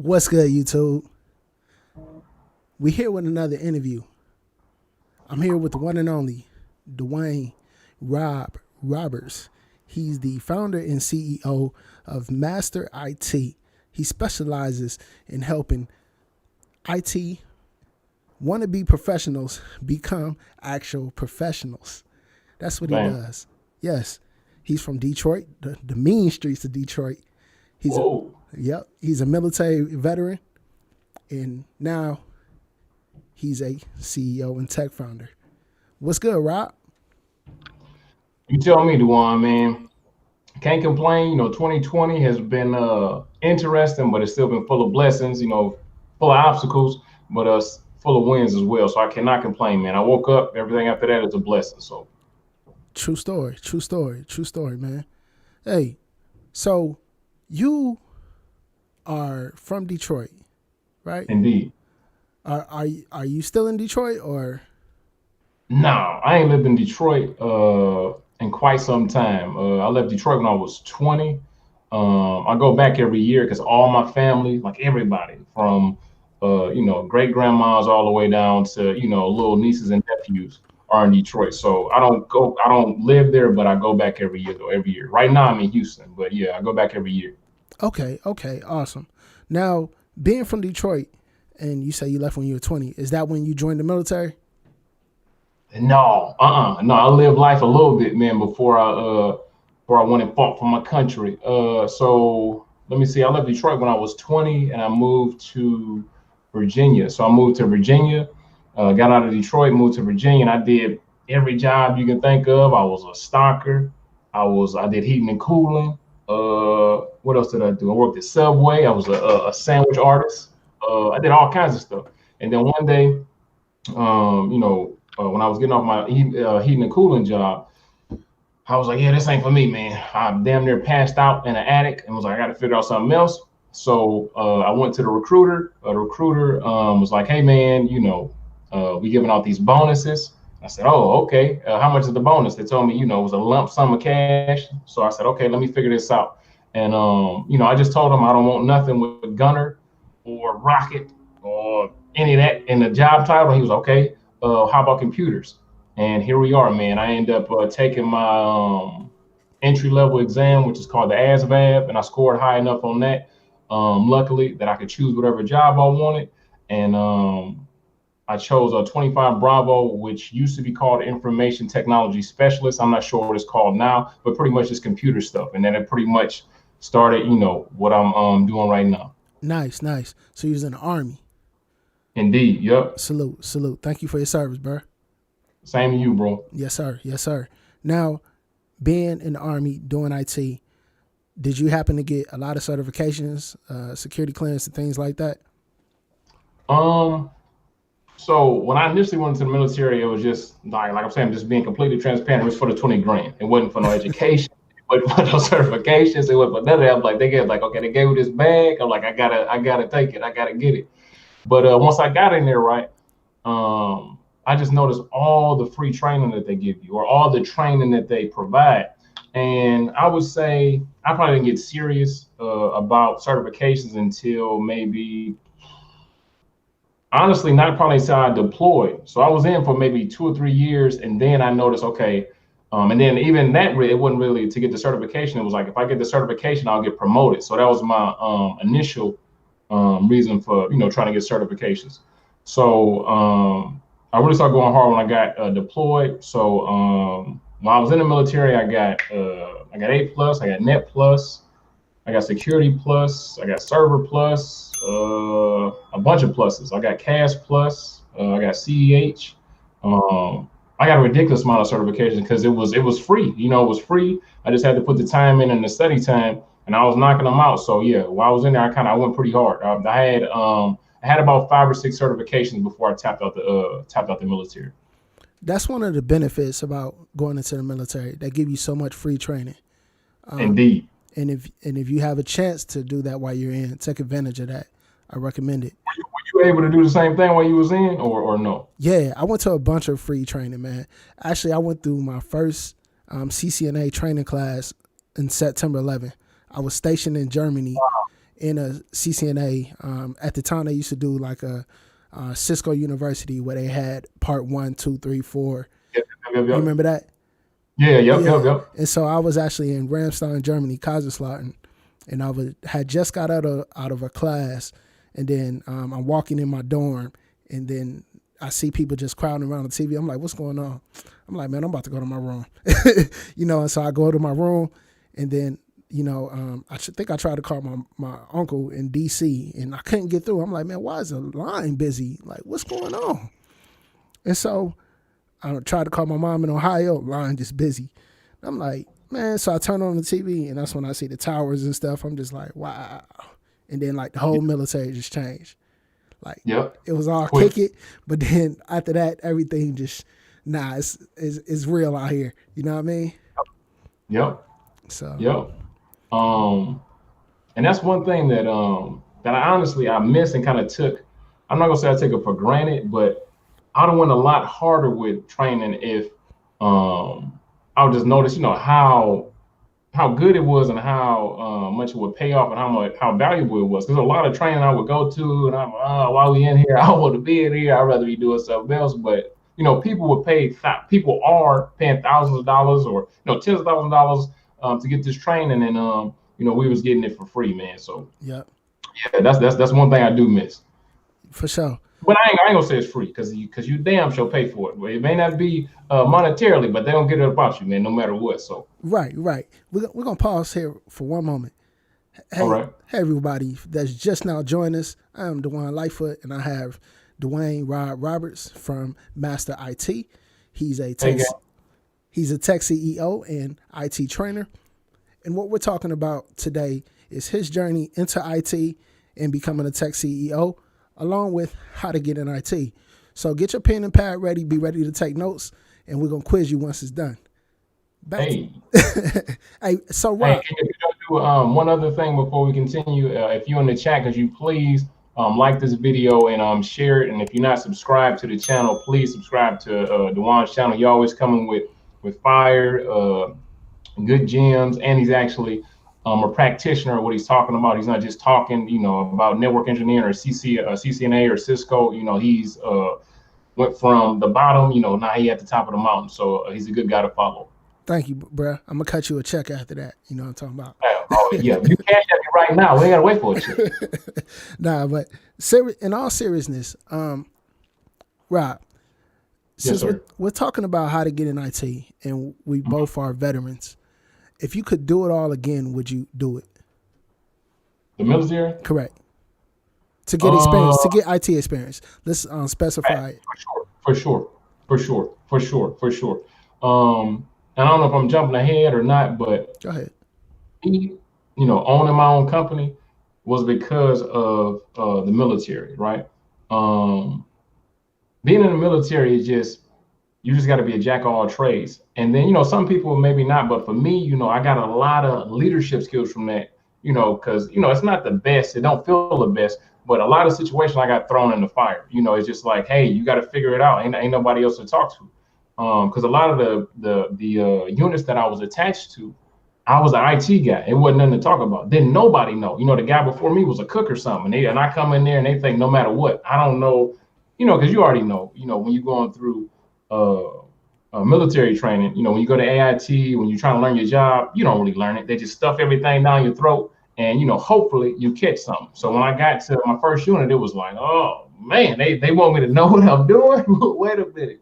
What's good, YouTube? We here with another interview. I'm here with the one and only Dwaine Roberts. He's the founder and CEO of Master IT. He specializes in helping IT wannabe professionals become actual professionals. That's what he Damn. does. Yes, he's from Detroit, the mean streets of Detroit. Whoa. He's a military veteran, and now he's a CEO and tech founder. What's good, Rob? You tell me, Dwaine, man. Can't complain. 2020 has been interesting, but it's still been full of blessings, full of obstacles, but full of wins as well. So I cannot complain, man. I woke up, everything after that is a blessing. So True story, man. Hey, so you are from Detroit, right? indeed. Are you still in Detroit or? No, I ain't lived in Detroit in quite some time. I left Detroit when I was 20. I go back every year because all my family, like everybody, from great grandmas all the way down to little nieces and nephews are in Detroit. So I don't live there, but I go back every year though. Every year. Right now I'm in Houston, but yeah, I go back every year. Okay, awesome. Now, being from Detroit, and you say you left when you were 20, is that when you joined the military? No, no. I lived life a little bit, man, before I went and fought for my country. So let me see. I left Detroit when I was 20, and I moved to Virginia. So I moved to Virginia, got out of Detroit, moved to Virginia, and I did every job you can think of. I was a stocker. I did heating and cooling. What else did I do? I worked at Subway. I was a sandwich artist. I did all kinds of stuff. And then one day, when I was getting off my heating and cooling job, I was like, yeah, this ain't for me, man. I damn near passed out in an attic and was like, I got to figure out something else. So I went to the recruiter. The recruiter was like, hey, man, we giving out these bonuses. I said, oh, okay. How much is the bonus? They told me, it was a lump sum of cash. So I said, okay, let me figure this out. And, I just told them I don't want nothing with gunner or rocket or any of that in the job title. He was okay. How about computers? And here we are, man. I ended up taking my entry level exam, which is called the ASVAB, and I scored high enough on that, luckily, that I could choose whatever job I wanted. And I chose a 25 Bravo, which used to be called Information Technology Specialist. I'm not sure what it's called now, but pretty much it's computer stuff. And then it pretty much started, what I'm doing right now. Nice. So you was in the Army. Indeed. Yep. Salute. Thank you for your service, bro. Same to you, bro. Yes, sir. Now, being in the Army, doing IT, did you happen to get a lot of certifications, security clearance and things like that? So when I initially went into the military, it was just like I'm saying, just being completely transparent. It was for the 20 grand. It wasn't for no education. It wasn't for no certifications. It wasn't for none of that. I'm like, they gave me this bag. I'm like, I gotta take it. I gotta get it. But once I got in there, right, I just noticed all the free training that they give you, or all the training that they provide. And I would say I probably didn't get serious about certifications until maybe, honestly, not probably until I deployed. So I was in for maybe 2 or 3 years, and then I noticed, okay, and then even that, it wasn't really to get the certification. It was like, if I get the certification, I'll get promoted. So that was my initial reason for trying to get certifications. So I really started going hard when I got deployed. So when I was in the military, I got A plus, I got Net plus, I got Security plus, I got Server plus, a bunch of pluses. I got CAS plus, I got CEH. I got a ridiculous amount of certifications because it was free. It was free. I just had to put the time in and the study time, and I was knocking them out. So yeah, while I was in there, I went pretty hard. I had about 5 or 6 certifications before I tapped out the military. That's one of the benefits about going into the military. They give you so much free training. Indeed. And if you have a chance to do that while you're in, take advantage of that. I recommend it. Were you able to do the same thing while you was in, or no? Yeah, I went to a bunch of free training, man. Actually, I went through my first Ccna training class in September 11th. I was stationed in Germany, in a CCNA. At the time, they used to do like a Cisco University where they had part 1, 2, 3, 4. Yep. You remember that? Yeah. Yep. And so I was actually in Ramstein, Germany, Kaiserslautern, and I had just got out of a class, and then I'm walking in my dorm, and then I see people just crowding around the TV. I'm like, what's going on? I'm like, man, I'm about to go to my room. And so I go to my room, and then, I think I tried to call my uncle in D.C., and I couldn't get through. I'm like, man, why is the line busy? Like, what's going on? And so I tried to call my mom in Ohio, line just busy. I'm like, man, so I turn on the TV, and that's when I see the towers and stuff. I'm just like, wow. And then, like, the whole military just changed. Like, It was all kick it, but then after that, everything just, it's real out here. You know what I mean? Yep. So. Yep. And that's one thing that I miss and kind of took. I'm not gonna say I take it for granted, but I'd have went a lot harder with training if I would just notice, how good it was and how much it would pay off and how valuable it was. Because a lot of training I would go to, and I'm while we in here, I want to be in here. I'd rather be doing something else. But people are paying thousands of dollars or tens of thousands of dollars to get this training, and we was getting it for free, man. So yeah, that's one thing I do miss. For sure. But I ain't gonna say it's free because you damn sure pay for it. Well, it may not be monetarily, but they don't get it about you, man, no matter what. So right. We're gonna pause here for one moment. Hey, all right. Hey, everybody that's just now joined us. I am Dwaine Lightfoot, and I have Dwaine Roberts from Master IT. He's a tech CEO and IT trainer. And what we're talking about today is his journey into IT and becoming a tech CEO, along with how to get in IT. So get your pen and pad ready, be ready to take notes, and we're going to quiz you once it's done. Hey, so Rob. Hey, can you do one other thing before we continue? If you're in the chat, could you please like this video and share it? And if you're not subscribed to the channel, please subscribe to Dwaine's channel. You're always coming with fire, good gems, and he's actually a practitioner of what he's talking about. He's not just talking, about network engineering or CCNA or Cisco. He's went from the bottom, now he at the top of the mountain. So he's a good guy to follow. Thank you, bro. I'm gonna cut you a check after that. You know what I'm talking about? Oh yeah, you cash at me right now. We ain't gotta wait for a check. Nah, but in all seriousness, Rob, since we're talking about how to get in IT, and we both are veterans, if you could do it all again, would you do it? The military? Correct. To get experience, to get IT experience. Let's specify it. For sure. And I don't know if I'm jumping ahead or not, but go ahead. Me, owning my own company was because of the military, right? Being in the military is you just got to be a jack of all trades. And then, some people maybe not, but for me, I got a lot of leadership skills from that, because, it's not the best. It don't feel the best, but a lot of situations I got thrown in the fire. It's just like, hey, you got to figure it out. Ain't nobody else to talk to. Because a lot of the units that I was attached to, I was an IT guy. It wasn't nothing to talk about. Then nobody know. The guy before me was a cook or something. And I come in there and they think no matter what, I don't know, because you already know, when you're going through military training, when you go to AIT, when you're trying to learn your job, you don't really learn it. They just stuff everything down your throat and, hopefully you catch something. So when I got to my first unit, it was like, oh man, they want me to know what I'm doing. Wait a minute.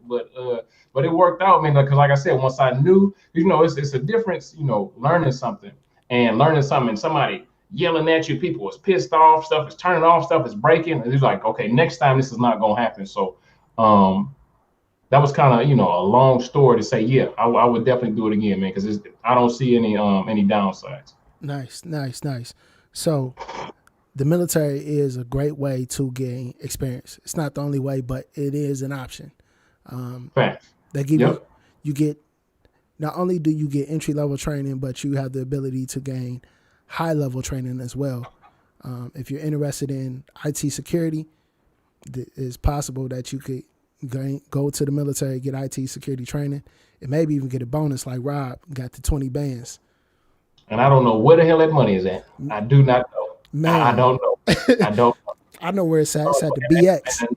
But it worked out, man, because like I said, once I knew, it's a difference, learning something and somebody yelling at you, people was pissed off, stuff is turning off, stuff is breaking. And it's like, okay, next time this is not going to happen. So that was kind of, a long story to say, yeah, I would definitely do it again, man, because I don't see any downsides. Nice. So the military is a great way to gain experience. It's not the only way, but it is an option. Facts. They give you get, not only do you get entry level training, but you have the ability to gain high level training as well. If you're interested in IT security, it's possible that you could go to the military, get IT security training, and maybe even get a bonus like Rob got the 20 bands. And I don't know where the hell that money is at. I do not know. Man, I don't know. I don't. I know where it's at. It's at the And, BX. and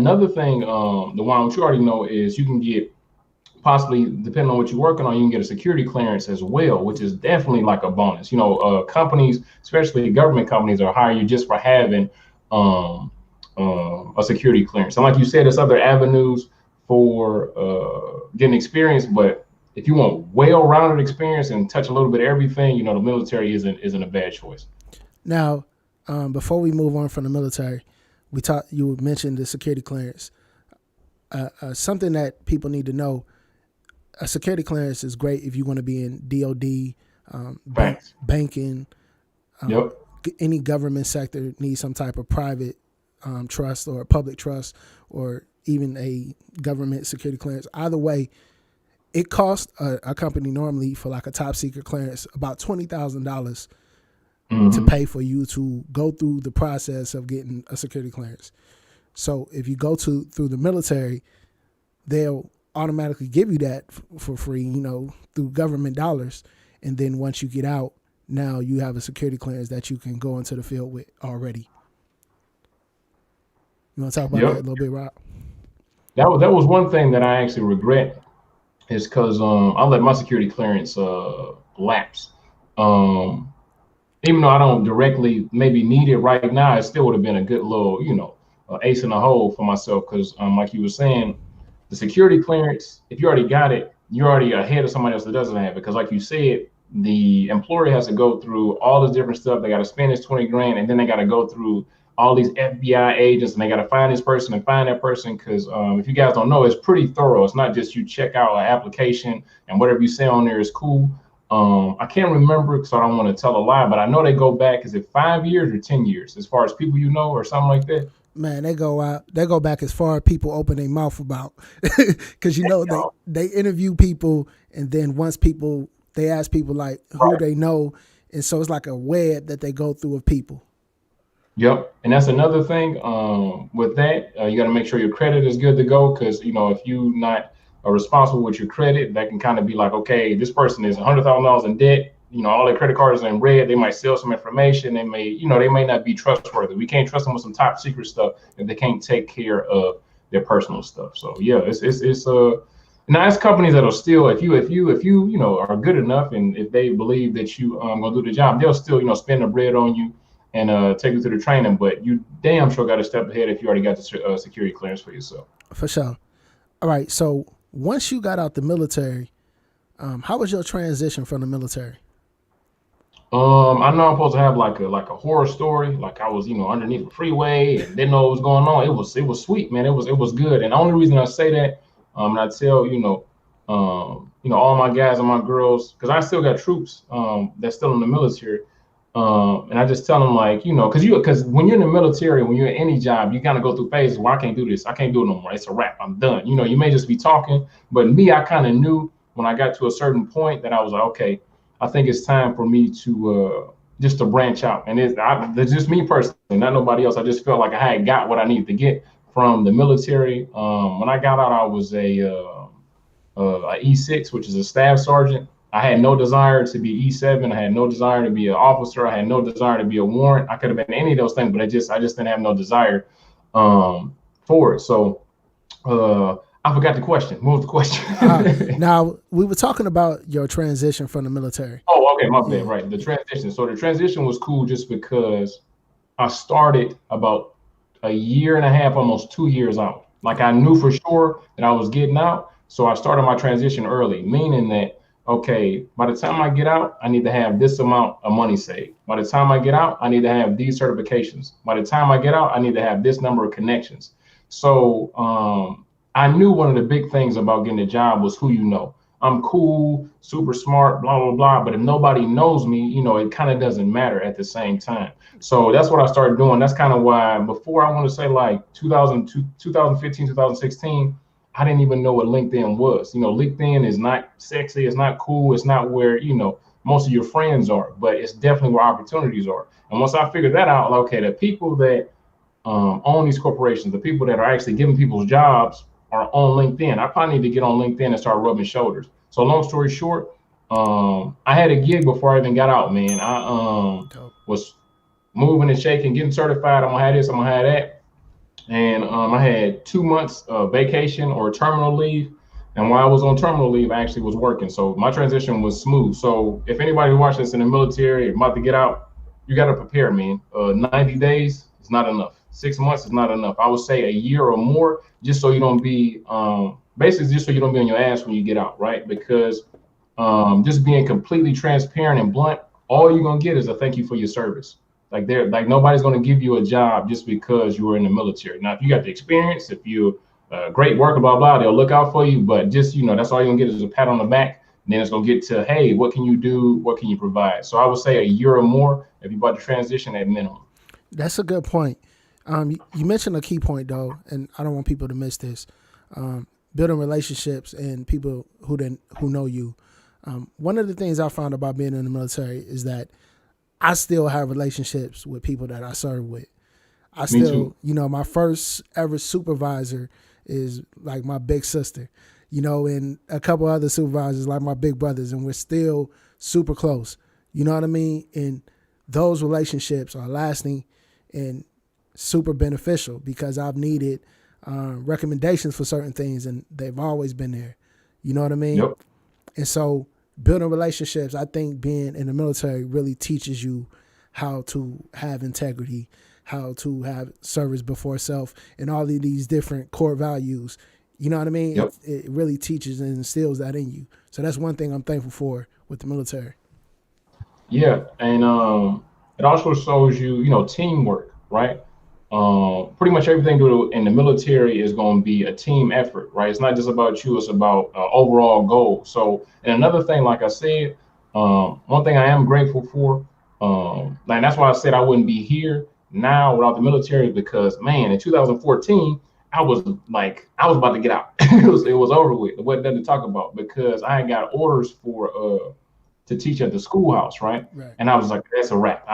another thing, the one which you already know is you can get possibly, depending on what you're working on, you can get a security clearance as well, which is definitely like a bonus. Companies, especially government companies, are hiring you just for having um, a security clearance. And like you said, there's other avenues for getting experience, but if you want well-rounded experience and touch a little bit of everything, the military isn't a bad choice. Now, before we move on from the military, you mentioned the security clearance. Something that people need to know: a security clearance is great if you want to be in DoD, banking, Yep. any government sector needs some type of private trust or a public trust or even a government security clearance. Either way, it costs a company normally for like a top secret clearance about $20,000 to pay for you to go through the process of getting a security clearance. So if you go through the military, they'll automatically give you that for free, through government dollars. And then once you get out, now you have a security clearance that you can go into the field with already. You want to talk about that a little bit, Rob? That was one thing that I actually regret, is because I let my security clearance lapse. Even though I don't directly maybe need it right now, it still would have been a good little, ace in the hole for myself. Because like you were saying, the security clearance, if you already got it, you're already ahead of somebody else that doesn't have it. Because like you said, the employer has to go through all this different stuff. They got to spend this 20 grand, and then they got to go through all these FBI agents, and they got to find this person and find that person. Because if you guys don't know, it's pretty thorough. It's not just you check out an application and whatever you say on there is cool. I can't remember because I don't want to tell a lie, but I know they go back. Is it 5 years or 10 years as far as people or something like that? Man, they go back as far as people open their mouth about, because they interview people, and then once they ask people like who they know, and so it's like a web that they go through of people. Yep, and that's another thing. With that, you got to make sure your credit is good to go, because if you not responsible with your credit, that can kind of be like, okay, this person is $100,000 in debt. All their credit cards are in red. They might sell some information. They may not be trustworthy. We can't trust them with some top secret stuff if they can't take care of their personal stuff. So yeah, it's now it's companies that'll still, if you are good enough, and if they believe that you gonna do the job, they'll still spend the bread on you and take you through the training. But you damn sure got to step ahead if you already got the security clearance for yourself. For sure. All right. So once you got out the military, how was your transition from the military? I know I'm supposed to have like a horror story, like I was underneath the freeway and didn't know what was going on. It was sweet, man. It was good. And the only reason I say that, and I tell all my guys and my girls, because I still got troops that's still in the military, and I just tell them, like, because when you're in the military, when you're in any job, you kind of go through phases where I can't do this, I can't do it no more. It's a wrap. I'm done. You may just be talking, but me, I kind of knew when I got to a certain point that I was like, okay, I think it's time for me to just to branch out. And it's just me personally, not nobody else. I just felt like I had got what I needed to get from the military. When I got out, I was a E6, which is a staff sergeant. I had no desire to be E7. I had no desire to be an officer. I had no desire to be a warrant. I could have been any of those things, but I just didn't have no desire for it. So I forgot the question. What was the question? Now, we were talking about your transition from the military. Oh, okay, my bad. Right, the transition. So the transition was cool just because I started about a year and a half, almost 2 years out. Like, I knew for sure that I was getting out, so I started my transition early, meaning that, okay, by the time I get out, I need to have this amount of money saved. By the time I get out, I need to have these certifications. By the time I get out, I need to have this number of connections. So I knew one of the big things about getting a job was who you know. I'm cool, super smart, blah, blah, blah. But if nobody knows me, it kind of doesn't matter at the same time. So that's what I started doing. That's kind of why before, I want to say like 2015, 2016, I didn't even know what LinkedIn was. LinkedIn is not sexy. It's not cool. It's not where, most of your friends are, but it's definitely where opportunities are. And once I figured that out, like, okay, the people that own these corporations, the people that are actually giving people's jobs are on LinkedIn. I probably need to get on LinkedIn and start rubbing shoulders. So long story short, I had a gig before I even got out, man. I was moving and shaking, getting certified. I'm gonna have this. I'm gonna have that. And I had 2 months of vacation or terminal leave. And while I was on terminal leave, I actually was working. So my transition was smooth. So if anybody watching this in the military, about to get out, you got to prepare, man. 90 days is not enough. 6 months is not enough. I would say a year or more, just so you don't be, basically, just so you don't be on your ass when you get out, right? Because just being completely transparent and blunt, all you're gonna get is a thank you for your service. Like nobody's gonna give you a job just because you were in the military. Now, if you got the experience, if you great worker, blah blah, they'll look out for you. But just that's all you're gonna get is a pat on the back. And then it's gonna get to, hey, what can you do? What can you provide? So I would say a year or more if you about to transition at minimum. That's a good point. You mentioned a key point though, and I don't want people to miss this. Building relationships and people who know you. One of the things I found about being in the military is that I still have relationships with people that I serve with. I still, my first ever supervisor is like my big sister, and a couple other supervisors like my big brothers, and we're still super close. You know what I mean? And those relationships are lasting and super beneficial because I've needed recommendations for certain things, and they've always been there. You know what I mean? Yep. And so building relationships, I think being in the military really teaches you how to have integrity, how to have service before self, and all of these different core values. You know what I mean? Yep. It really teaches and instills that in you. So that's one thing I'm thankful for with the military. Yeah, and it also shows you, teamwork, right? Pretty much everything in the military is going to be a team effort, right? It's not just about you; it's about overall goal. So, and another thing, like I said, one thing I am grateful for, and that's why I said I wouldn't be here now without the military, because man, in 2014, I was about to get out. it was over with. It wasn't nothing to talk about because I had got orders to teach at the schoolhouse, right? Right. And I was like, that's a wrap.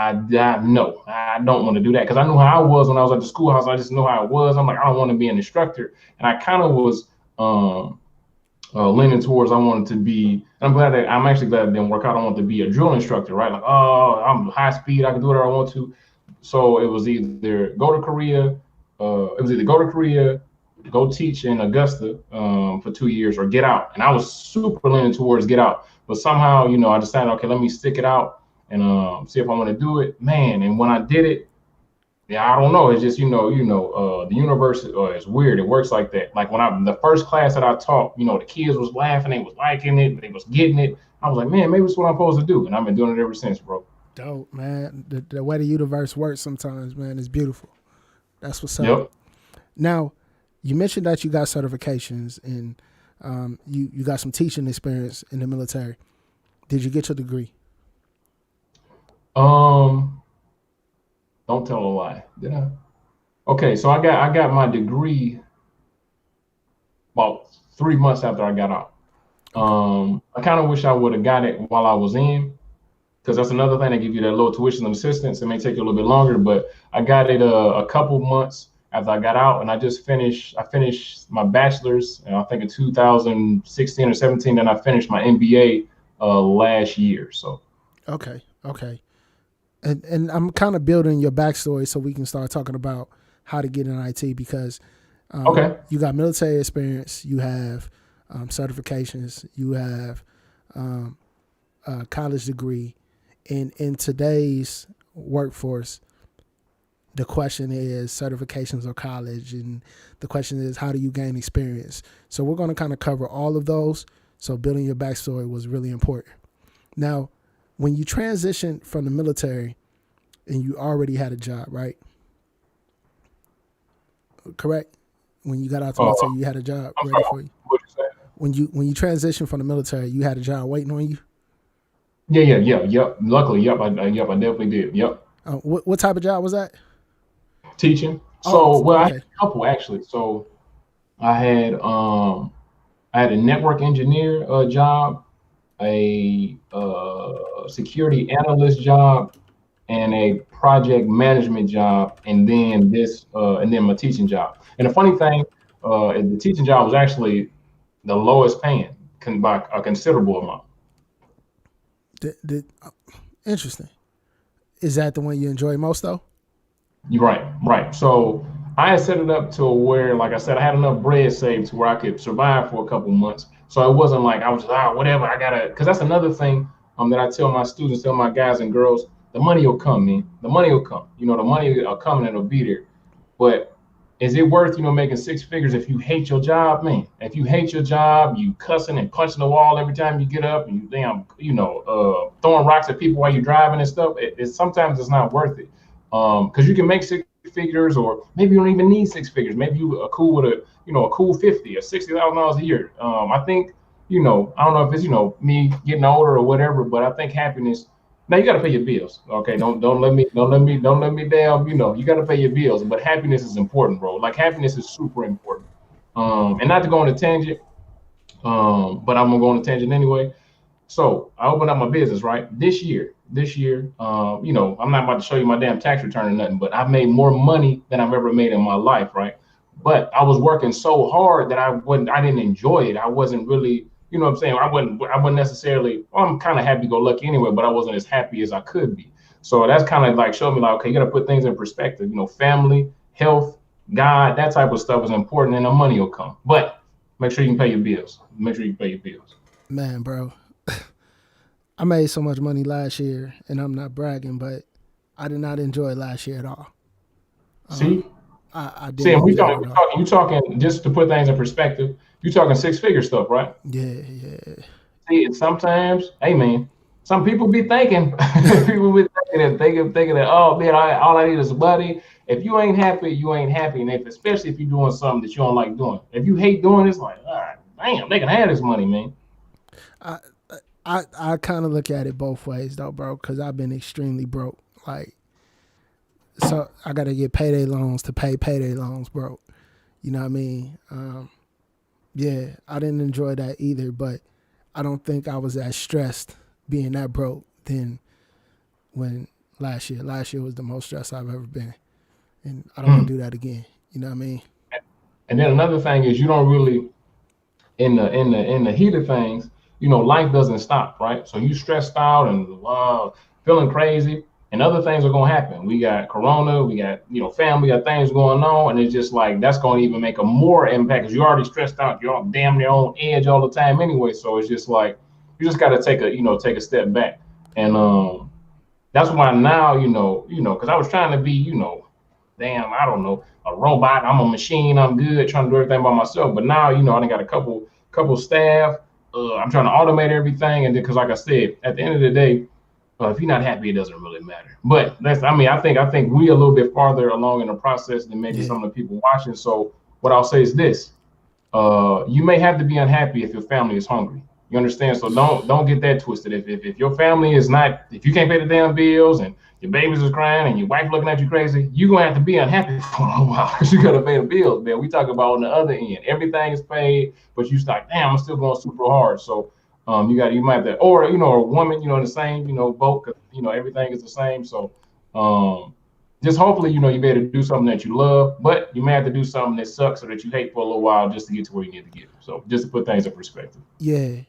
No, I don't want to do that because I knew how I was when I was at the schoolhouse. I just knew how I was. I'm like, I don't want to be an instructor. And I kind of was leaning towards I wanted to be. I'm actually glad it didn't work out. I want to be a drill instructor, right? Like, oh, I'm high speed. I can do whatever I want to. So it was either go to Korea. Go teach in Augusta for 2 years, or get out. And I was super leaning towards get out. But somehow, I decided, okay, let me stick it out and see if I want to do it, man. And when I did it, yeah, I don't know. It's just, the universe is weird. It works like that. Like when the first class that I taught, the kids was laughing, they was liking it, they was getting it. I was like, man, maybe it's what I'm supposed to do. And I've been doing it ever since, bro. Dope, man. The way the universe works sometimes, man, is beautiful. That's what's up. Yep. Now, you mentioned that you got certifications and you got some teaching experience in the military. Did you get your degree? Don't tell a lie. Did I? Okay, so I got my degree about 3 months after I got out. I kind of wish I would have got it while I was in, because that's another thing. They give you that low tuition assistance. It may take you a little bit longer, but I got it a couple months after I got out, and I finished my bachelor's, I think in 2016 or 17, and I finished my MBA last year. So okay, and I'm kind of building your backstory so we can start talking about how to get in IT, because you got military experience, you have certifications, you have a college degree, and in today's workforce, the question is certifications or college, and the question is how do you gain experience? So we're going to kind of cover all of those. So building your backstory was really important. Now, when you transitioned from the military and you already had a job, right? Correct? When you got out the military, you had a job ready for you. What you say? When you transitioned from the military, you had a job waiting on you? Yep. Luckily, I definitely did. Yep. What type of job was that? Teaching. So, I had a couple actually. So I had a network engineer job, a security analyst job, and a project management job, and then my teaching job. And the funny thing, the teaching job was actually the lowest paying by a considerable amount. Interesting. Is that the one you enjoy most though? You're right, right. So I had set it up to where, like I said, I had enough bread saved to where I could survive for a couple months. So it wasn't like I was just, whatever, I gotta, because that's another thing that I tell my students, tell my guys and girls, the money will come, man. The money will come. You know, the money will come and it'll be there. But is it worth, making six figures if you hate your job, man? If you hate your job, you cussing and punching the wall every time you get up, and you damn, throwing rocks at people while you're driving and stuff. Sometimes it's not worth it. Because you can make six figures, or maybe you don't even need six figures. Maybe you are cool with a cool 50 or $60,000 a year. I think, I don't know if it's, me getting older or whatever, but I think happiness. Now you got to pay your bills. Okay, don't let me down. You got to pay your bills, but happiness is important, bro. Like happiness is super important. And not to go on a tangent, but I'm gonna go on a tangent anyway. So I opened up my business, right? This year, I'm not about to show you my damn tax return or nothing, but I've made more money than I've ever made in my life, right? But I was working so hard that I didn't enjoy it. I wasn't really, you know what I'm saying? I wasn't necessarily, well, I'm kind of happy-go-lucky anyway, but I wasn't as happy as I could be. So that's kind of like showed me like, okay, you got to put things in perspective. Family, health, God, that type of stuff is important, and the money will come. But make sure you can pay your bills. Make sure you pay your bills. Man, bro, I made so much money last year, and I'm not bragging, but I did not enjoy last year at all. See? I See, and you talking just to put things in perspective. You talking six-figure stuff, right? Yeah. See, and sometimes, hey man, some people be thinking, thinking that, oh man, all I need is money. If you ain't happy, you ain't happy, and especially if you're doing something that you don't like doing. If you hate doing it, it's like, damn, they can have this money, man. I kind of look at it both ways though, bro, because I've been extremely broke. Like, so I got to get payday loans to pay payday loans, bro. You know what I mean? Yeah, I didn't enjoy that either, but I don't think I was as stressed being that broke than when last year. Last year was the most stressed I've ever been, and I don't want to do that again. You know what I mean? And then another thing is you don't really, in the heat of things, life doesn't stop, right? So you stressed out and feeling crazy, and other things are gonna happen. We got Corona, we got family, got things going on, and it's just like that's gonna even make a more impact because you're already stressed out. You're damn near on edge all the time anyway. So it's just like you just gotta take a step back, and that's why now because I was trying to be damn, I don't know, a robot. I'm a machine. I'm good trying to do everything by myself. But now I done got a couple staff. I'm trying to automate everything, and then because like I said, at the end of the day, if you're not happy, it doesn't really matter. But I think we a little bit farther along in the process than maybe some of the people watching. So what I'll say is this: you may have to be unhappy if your family is hungry. You understand? So don't get that twisted. If your family is not, if you can't pay the damn bills and your babies is crying and your wife looking at you crazy, you're gonna have to be unhappy for a while because you gotta pay the bills, man. We talk about on the other end, everything is paid, but you start, damn, I'm still going super hard. So you might have to, or a woman, in the same, boat, cause everything is the same. So just hopefully, you be able to do something that you love, but you may have to do something that sucks or that you hate for a little while just to get to where you need to get. So just to put things in perspective. Yeah,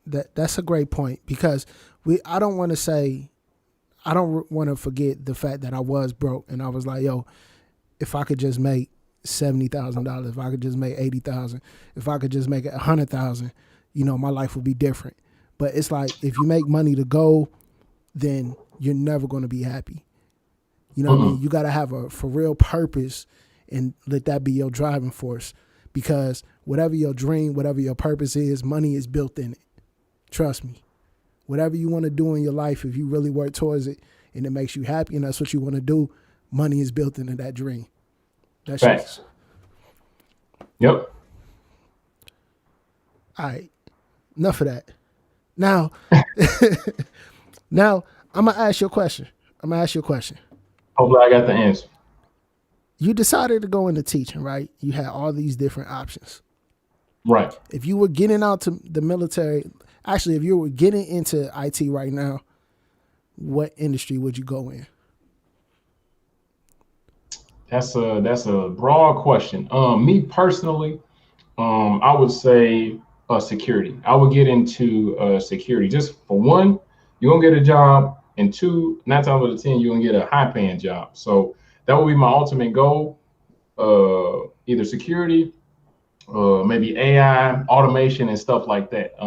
that's a great point because I don't want to forget the fact that I was broke and I was like, yo, if I could just make $70,000, if I could just make $80,000, if I could just make $100,000, my life would be different. But it's like if you make money to go, then you're never going to be happy. You know what I mean? You got to have a for real purpose and let that be your driving force because whatever your dream, whatever your purpose is, money is built in it. Trust me. Whatever you want to do in your life, if you really work towards it and it makes you happy and that's what you want to do, money is built into that dream. That's facts. Yep. All right. Enough of that. Now, I'm going to ask you a question. Hopefully I got the answer. You decided to go into teaching, right? You had all these different options. Right. If you were getting out to the military, actually, if you were getting into IT right now, what industry would you go in? That's a broad question. Me personally, I would say security. I would get into security. Just for one, you're gonna get a job and 2, 9 times out of 10, you're gonna get a high paying job. So that would be my ultimate goal. Either security, maybe AI, automation, and stuff like that.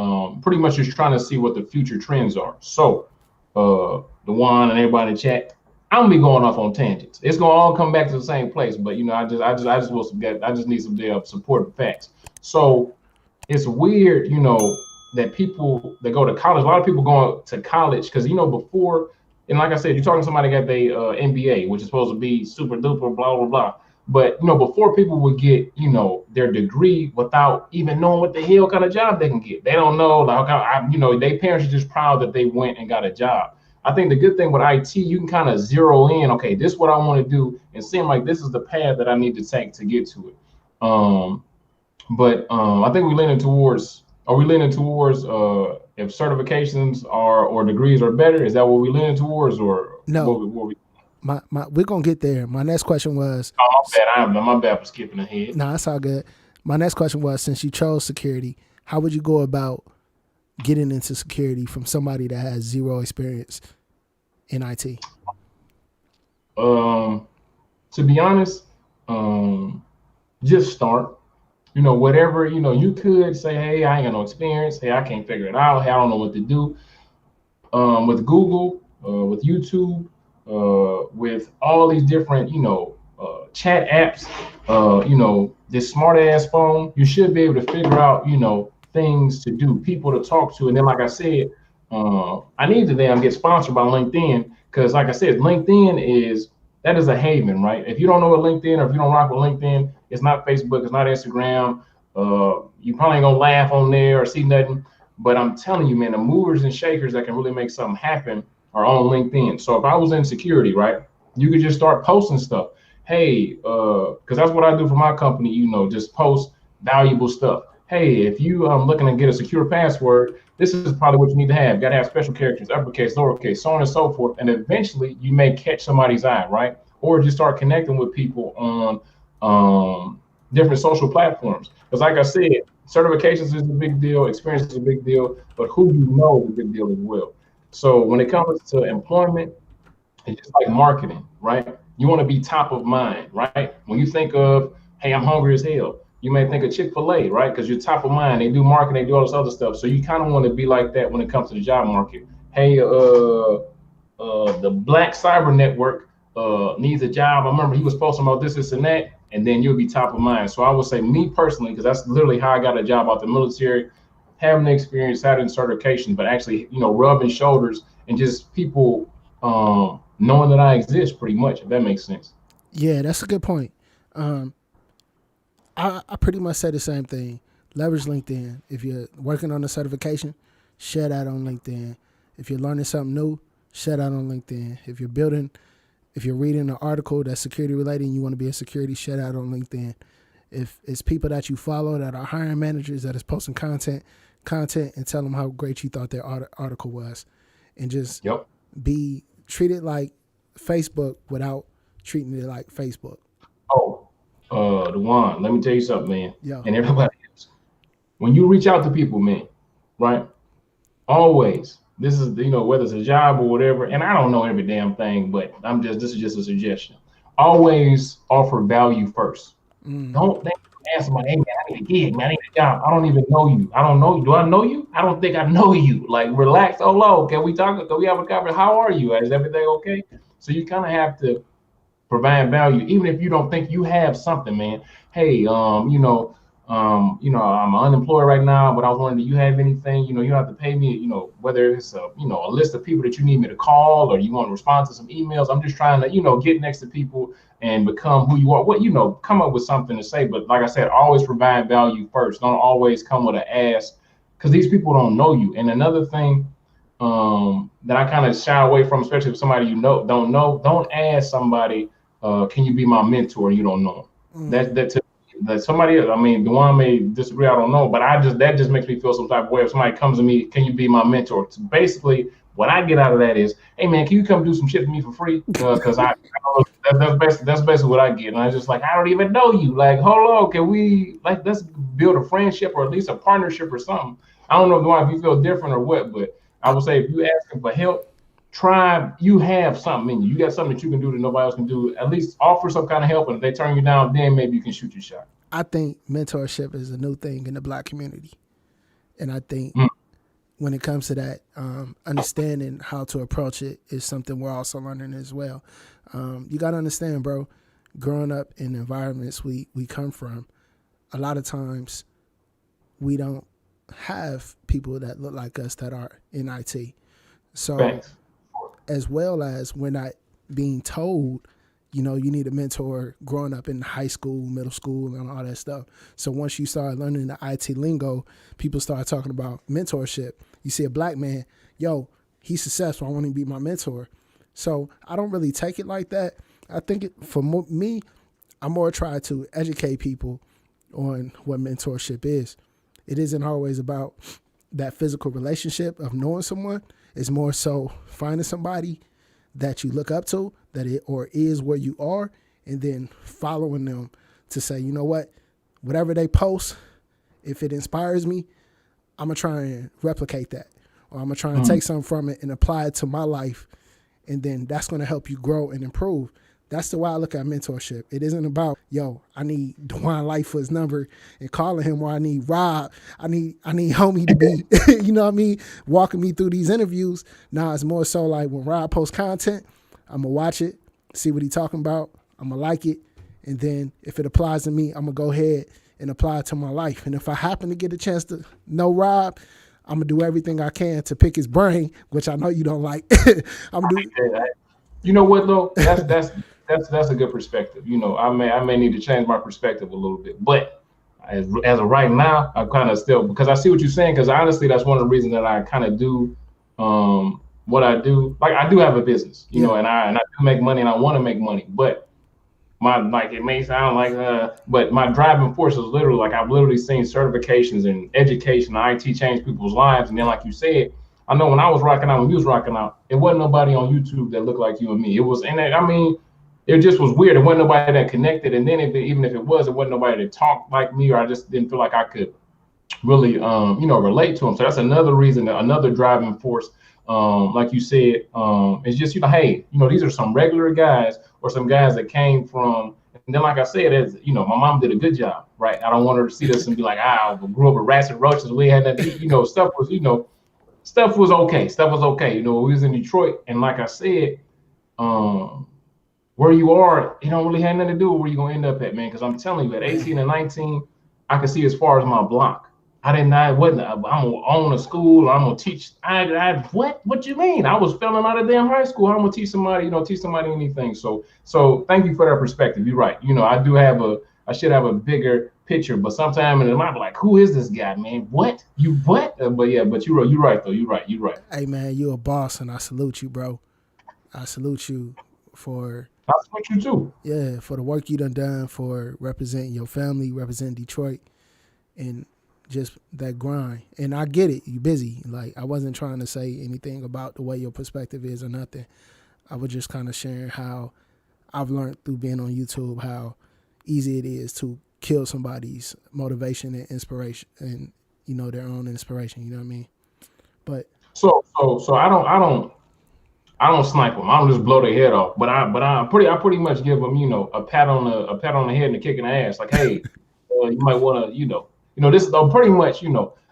Pretty much just trying to see what the future trends are. So, Dwaine and everybody in the chat, I'm gonna be going off on tangents. It's gonna all come back to the same place, but I just need some damn supportive facts. So it's weird, that people that go to college, a lot of people going to college because before, and like I said, you're talking to somebody that got their MBA, which is supposed to be super duper, blah blah blah. But before people would get their degree without even knowing what the hell kind of job they can get. They don't know, like their parents are just proud that they went and got a job. I think the good thing with IT, you can kind of zero in. Okay, this is what I want to do, and seem like this is the path that I need to take to get to it. But I think we're leaning towards. Are we leaning towards if certifications or degrees are better? Is that what we're leaning towards, or no? What we're gonna get there. My next question was. Oh, my bad for skipping ahead. No, that's all good. My next question was, since you chose security, how would you go about getting into security from somebody that has zero experience in IT? To be honest, just start. Whatever, you could say, hey, I ain't got no experience. Hey, I can't figure it out. Hey, I don't know what to do. With Google, with YouTube, with all these different, chat apps, this smart ass phone, you should be able to figure out, things to do, people to talk to. And then, like I said, I need to get sponsored by LinkedIn because, like I said, LinkedIn is a haven, right? If you don't know what LinkedIn, or if you don't rock with LinkedIn, it's not Facebook, it's not Instagram. You probably ain't gonna laugh on there or see nothing. But I'm telling you, man, the movers and shakers that can really make something happen are on LinkedIn. So if I was in security, right, you could just start posting stuff. Hey, because that's what I do for my company, just post valuable stuff. Hey, if you looking to get a secure password, this is probably what you need to have. You got to have special characters, uppercase, lowercase, so on and so forth. And eventually you may catch somebody's eye, right? Or just start connecting with people on different social platforms. Because like I said, certifications is a big deal, experience is a big deal, but who you know is a big deal as well. So when it comes to employment, it's just like marketing, right? You want to be top of mind, right? When you think of, hey, I'm hungry as hell, you may think of Chick-fil-A, right? Because you're top of mind. They do marketing, they do all this other stuff. So you kind of want to be like that when it comes to the job market. Hey, the Black Cyber Network needs a job. I remember he was posting about this and that, and then you'll be top of mind. So I would say, me personally, because that's literally how I got a job out the military, having the experience, having certifications, but actually, rubbing shoulders and just people knowing that I exist, pretty much, if that makes sense. Yeah, that's a good point. I pretty much say the same thing. Leverage LinkedIn. If you're working on a certification, share that on LinkedIn. If you're learning something new, share that on LinkedIn. If you're reading an article that's security related and you want to be in security, share that on LinkedIn. If it's people that you follow that are hiring managers that is posting content, and tell them how great you thought their article was. And just be treated like Facebook without treating it like Facebook. Dwaine, let me tell you something, man. Yeah. And everybody else. When you reach out to people, man, right? Always, this is, whether it's a job or whatever, and I don't know every damn thing, but this is just a suggestion. Always offer value first. Don't ask somebody, hey man, I need a gig, man, I need a job. I don't even know you. I don't know you. Do I know you? I don't think I know you. Like, relax. Oh, low. Can we talk? Can we have a conversation? How are you? Is everything okay? So you kind of have to provide value, even if you don't think you have something, man. Hey, I'm unemployed right now, but I was wondering, do you have anything? You don't have to pay me, whether it's a list of people that you need me to call, or you want to respond to some emails. I'm just trying to, get next to people and become who you are. What, come up with something to say. But like I said, always provide value first. Don't always come with an ask, because these people don't know you. And another thing that I kind of shy away from, especially if somebody don't ask somebody, can you be my mentor? You don't know them. That somebody else, Dwaine may disagree, I don't know, but that just makes me feel some type of way. If somebody comes to me, can you be my mentor? So basically, what I get out of that is, hey man, can you come do some shit for me for free? Because that's basically what I get. And I just like, I don't even know you. Like, hold on, can we let's build a friendship or at least a partnership or something? I don't know, Dwaine, if you feel different or what, but I would say if you asking for help, try, you have something in you. You got something that you can do that nobody else can do. At least offer some kind of help, and if they turn you down, then maybe you can shoot your shot. I think mentorship is a new thing in the Black community, and I think when it comes to that, understanding how to approach it is something we're also learning as well. You got to understand, bro, growing up in environments we come from, a lot of times we don't have people that look like us that are in IT. So Thanks. as well as we're not being told, you know, you need a mentor growing up in high school, middle school, and all that stuff. So once you start learning the IT lingo, people start talking about mentorship. You see a Black man, yo, he's successful, I want him to be my mentor. So I don't really take it like that. I think for me, I more try to educate people on what mentorship is. It isn't always about that physical relationship of knowing someone. It's more so finding somebody that you look up to, that it or is where you are, and then following them to say, you know what, whatever they post, if it inspires me, I'm going to try and replicate that. Or I'm going to try and take something from it and apply it to my life. And then that's going to help you grow and improve. That's the way I look at mentorship. It isn't about, yo, I need Dwaine Lightfoot's number and calling him, or I need Rob. I need homie to be, you know what I mean, walking me through these interviews. Now it's more so like when Rob posts content, I'm going to watch it, see what he's talking about. I'm going to like it. And then if it applies to me, I'm going to go ahead and apply it to my life. And if I happen to get a chance to know Rob, I'm going to do everything I can to pick his brain, which I know you don't like. I'm gonna do. You know what though? That's a good perspective. You know, I may need to change my perspective a little bit, but as of right now, I'm kind of still, because I see what you're saying. Because honestly, that's one of the reasons that I kind of do what I do. Like I do have a business, you know, and I do make money, and I want to make money, but it may sound like, but my driving force is literally like I've literally seen certifications and education, IT change people's lives, and then like you said, I know when I was rocking out, when you was rocking out, it wasn't nobody on YouTube that looked like you and me. It was, and I mean, it just was weird. It wasn't nobody that connected. And then even if it wasn't nobody that talked like me, or I just didn't feel like I could really, relate to them. So that's another reason, another driving force. Like you said, it's just, hey, these are some regular guys or some guys that came from, and then like I said, as my mom did a good job, right? I don't want her to see this and be like, I grew up with rats and roaches. We had that, stuff was okay. Stuff was okay. We was in Detroit, and like I said, where you are, it don't really have nothing to do with where you're gonna end up at, man. Because I'm telling you, at 18 and 19, I could see as far as my block. I'm gonna own a school. I'm gonna teach. What you mean? I was failing out of damn high school. I'm gonna teach somebody, anything. So thank you for that perspective. You're right. I should have a bigger picture, but sometimes in the mind, like, who is this guy, man? What? But yeah, but you're right though. You're right. Hey man, you a boss, and I salute you, bro. I salute you for. I salute you too. Yeah, for the work you done for representing your family, representing Detroit, and just that grind. And I get it, you busy. Like, I wasn't trying to say anything about the way your perspective is or nothing. I was just kind of sharing how I've learned through being on YouTube how easy it is to kill somebody's motivation and inspiration, and their own inspiration. You know what I mean? But so I don't snipe them. I don't just blow their head off. But I pretty much give them, a pat on the head and a kick in the ass. Like, hey, you might want to, this is pretty much,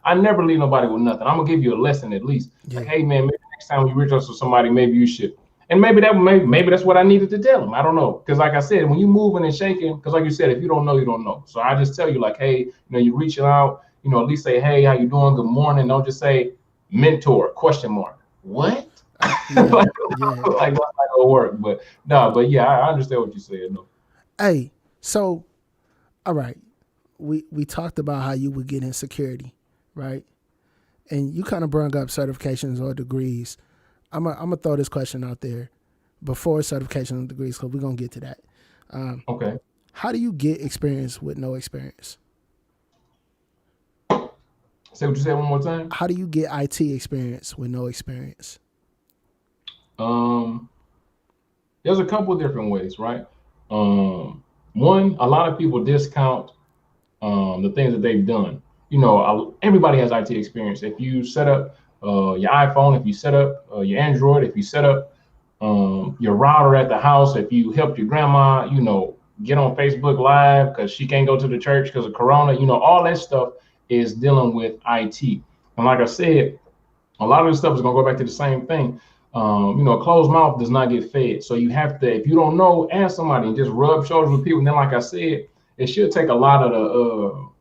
I never leave nobody with nothing. I'm gonna give you a lesson at least. Yeah. Like, hey man, maybe next time you reach out to somebody, maybe you should. And maybe that's what I needed to tell them. I don't know. Because like I said, when you moving and shaking, because like you said, if you don't know, you don't know. So I just tell you, like, hey, you reaching out, at least say, hey, how you doing? Good morning. Don't just say mentor, ? What? Like that's not gonna work. But no, but yeah, I understand what you said. No. Hey, so all right. We talked about how you would get in security, right? And you kind of brought up certifications or degrees. I'm gonna throw this question out there before certifications and degrees, because we're gonna get to that. Okay. How do you get experience with no experience? Say what you said one more time. How do you get IT experience with no experience? There's a couple of different ways, right? One, a lot of people discount the things that they've done. Everybody has IT experience. If you set up your iPhone, if you set up your Android, if you set up your router at the house, if you help your grandma, get on Facebook Live because she can't go to the church because of Corona, all that stuff is dealing with IT. And like I said, a lot of this stuff is going to go back to the same thing. A closed mouth does not get fed. So you have to, if you don't know, ask somebody and just rub shoulders with people. And then, like I said, it should take a lot of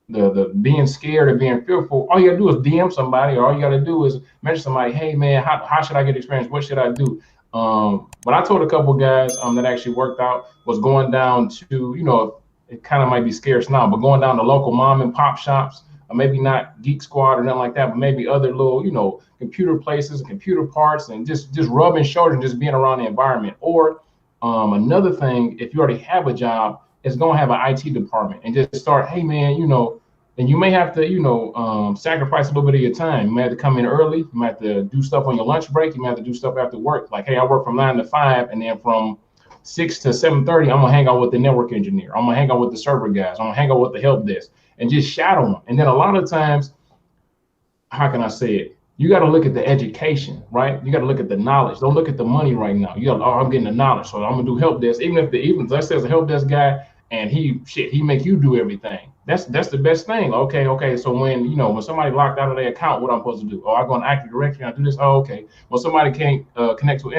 the being scared or being fearful. All you gotta do is DM somebody, or all you gotta do is mention somebody, hey man, how should I get experience? What should I do? But I told a couple guys that actually worked out was going down to, it kind of might be scarce now, but going down to local mom and pop shops, or maybe not Geek Squad or nothing like that, but maybe other little, computer places, computer parts, and just rubbing shoulders and just being around the environment. Or another thing, if you already have a job, it's gonna have an IT department, and just start, hey man, and you may have to, sacrifice a little bit of your time. You may have to come in early. You might have to do stuff on your lunch break. You might have to do stuff after work. Like, hey, I work from 9 to 5, and then from 6 to 7:30, I'm gonna hang out with the network engineer. I'm gonna hang out with the server guys. I'm gonna hang out with the help desk, and just shadow them. And then a lot of times, how can I say it? You got to look at the education, right? You got to look at the knowledge. Don't look at the money right now. You got, I'm getting the knowledge, so I'm gonna do help desk. Even let's say it's a help desk guy, and he make you do everything. That's the best thing. Okay. So when somebody locked out of their account, what I'm supposed to do? Oh, I go on Active Directory. I do this. Oh, okay. Well, somebody can't connect to the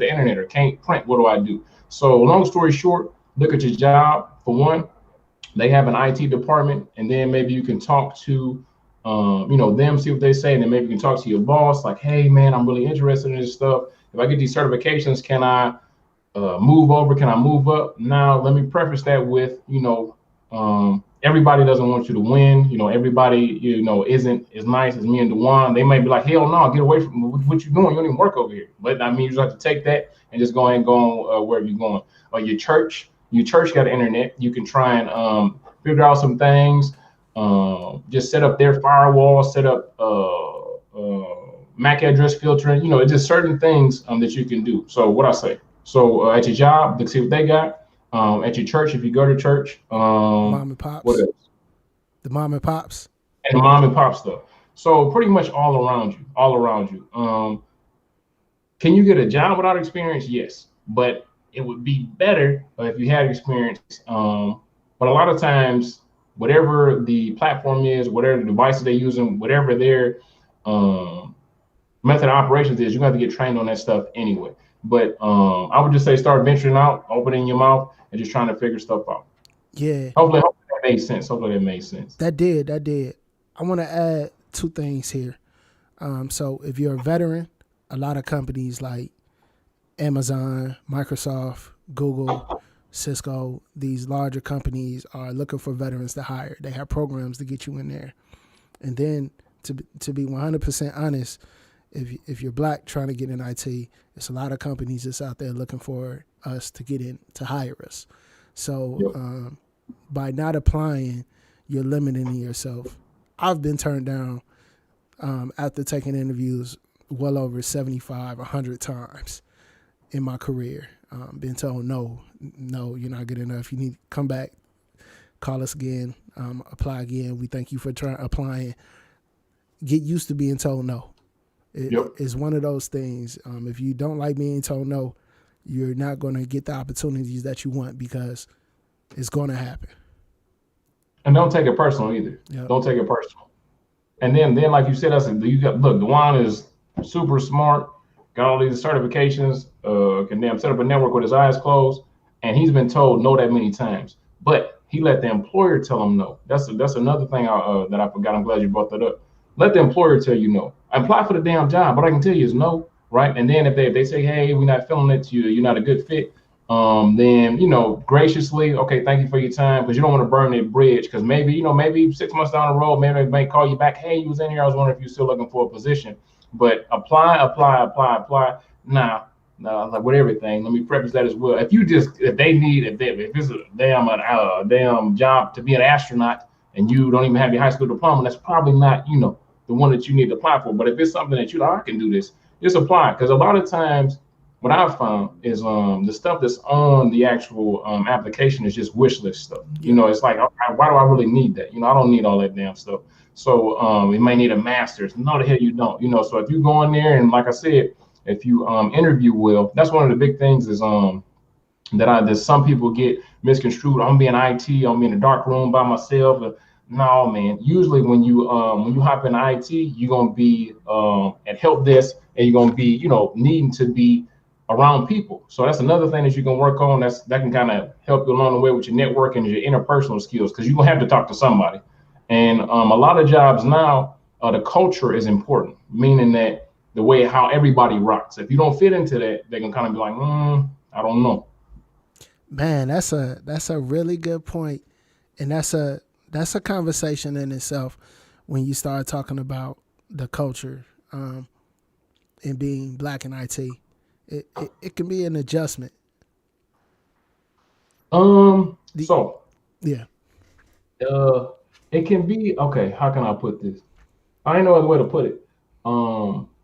internet or can't print. What do I do? So long story short, look at your job. For one, they have an IT department, and then maybe you can talk to them, see what they say, and then maybe you can talk to your boss. Like, hey man, I'm really interested in this stuff. If I get these certifications, can I move over? Can I move up? Now, let me preface that with, everybody doesn't want you to win. Everybody, isn't as nice as me and Dwaine. They may be like, hell no, get away from what you're doing. You don't even work over here. But I mean, you just have to take that and just go ahead and go on wherever you're going. Or your church got an internet. You can try and figure out some things. Just set up their firewall, set up MAC address filtering. It's just certain things that you can do. So what I say. So at your job, let's see what they got. At your church, if you go to church, mom and pops. What else? The mom and pops. And the mom and pop stuff. So pretty much all around you. Can you get a job without experience? Yes, but it would be better if you had experience. But a lot of times, whatever the platform is, whatever the devices they're using, whatever their method of operations is, you're going to have to get trained on that stuff anyway. But I would just say start venturing out, opening your mouth, and just trying to figure stuff out. Yeah. Hopefully that made sense. That did. I want to add two things here. So if you're a veteran, a lot of companies like Amazon, Microsoft, Google, Cisco, these larger companies are looking for veterans to hire. They have programs to get you in there. And then to be 100% honest, if you're Black trying to get in IT, it's a lot of companies that's out there looking for us to get in, to hire us. So by not applying, you're limiting yourself. I've been turned down after taking interviews well over 75, 100 times in my career. Been told, no, you're not good enough. You need to come back, call us again, apply again. We thank you for applying. Get used to being told no. It's one of those things. If you don't like being told no, you're not going to get the opportunities that you want, because it's going to happen. And don't take it personal either. Yep. Don't take it personal. And then like you said, Dwaine is super smart, got all these certifications, can set up a network with his eyes closed, and he's been told no that many times. But he let the employer tell him no. That's another thing that I forgot. I'm glad you brought that up. Let the employer tell you no. Apply for the damn job. What I can tell you is no, right? And then if they say, hey, we're not feeling it, you're not a good fit, then, graciously, okay, thank you for your time, because you don't want to burn that bridge, because maybe 6 months down the road, maybe they may call you back, hey, you was in here, I was wondering if you're still looking for a position. But apply. Nah, like with everything, let me preface that as well. If it's a damn job to be an astronaut and you don't even have your high school diploma, that's probably not, the one that you need to apply for. But if it's something that you like, I can do this, just apply. Because a lot of times what I've found is the stuff that's on the actual application is just wish list stuff. You Yeah. know, it's like, okay, why do I really need that? You know, I don't need all that damn stuff. So you may need a master's. No, the hell you don't. You know, so if you go in there and like I said, if you interview well, that's one of the big things is that some people get misconstrued. I'm being IT. I'm in a dark room by myself. No, man. Usually when you hop in IT, you're gonna be at help desk, and you're gonna be needing to be around people. So that's another thing that you can work on. That can kind of help you along the way with your networking and your interpersonal skills, because you're gonna have to talk to somebody. And a lot of jobs now, the culture is important, meaning that the way how everybody rocks. If you don't fit into that, they can kind of be like, I don't know. Man, that's a really good point, and that's a conversation in itself when you start talking about the culture and being black in IT. It can be an adjustment. The So Yeah, uh, it can be okay. How can I put this? I ain't no other way to put it.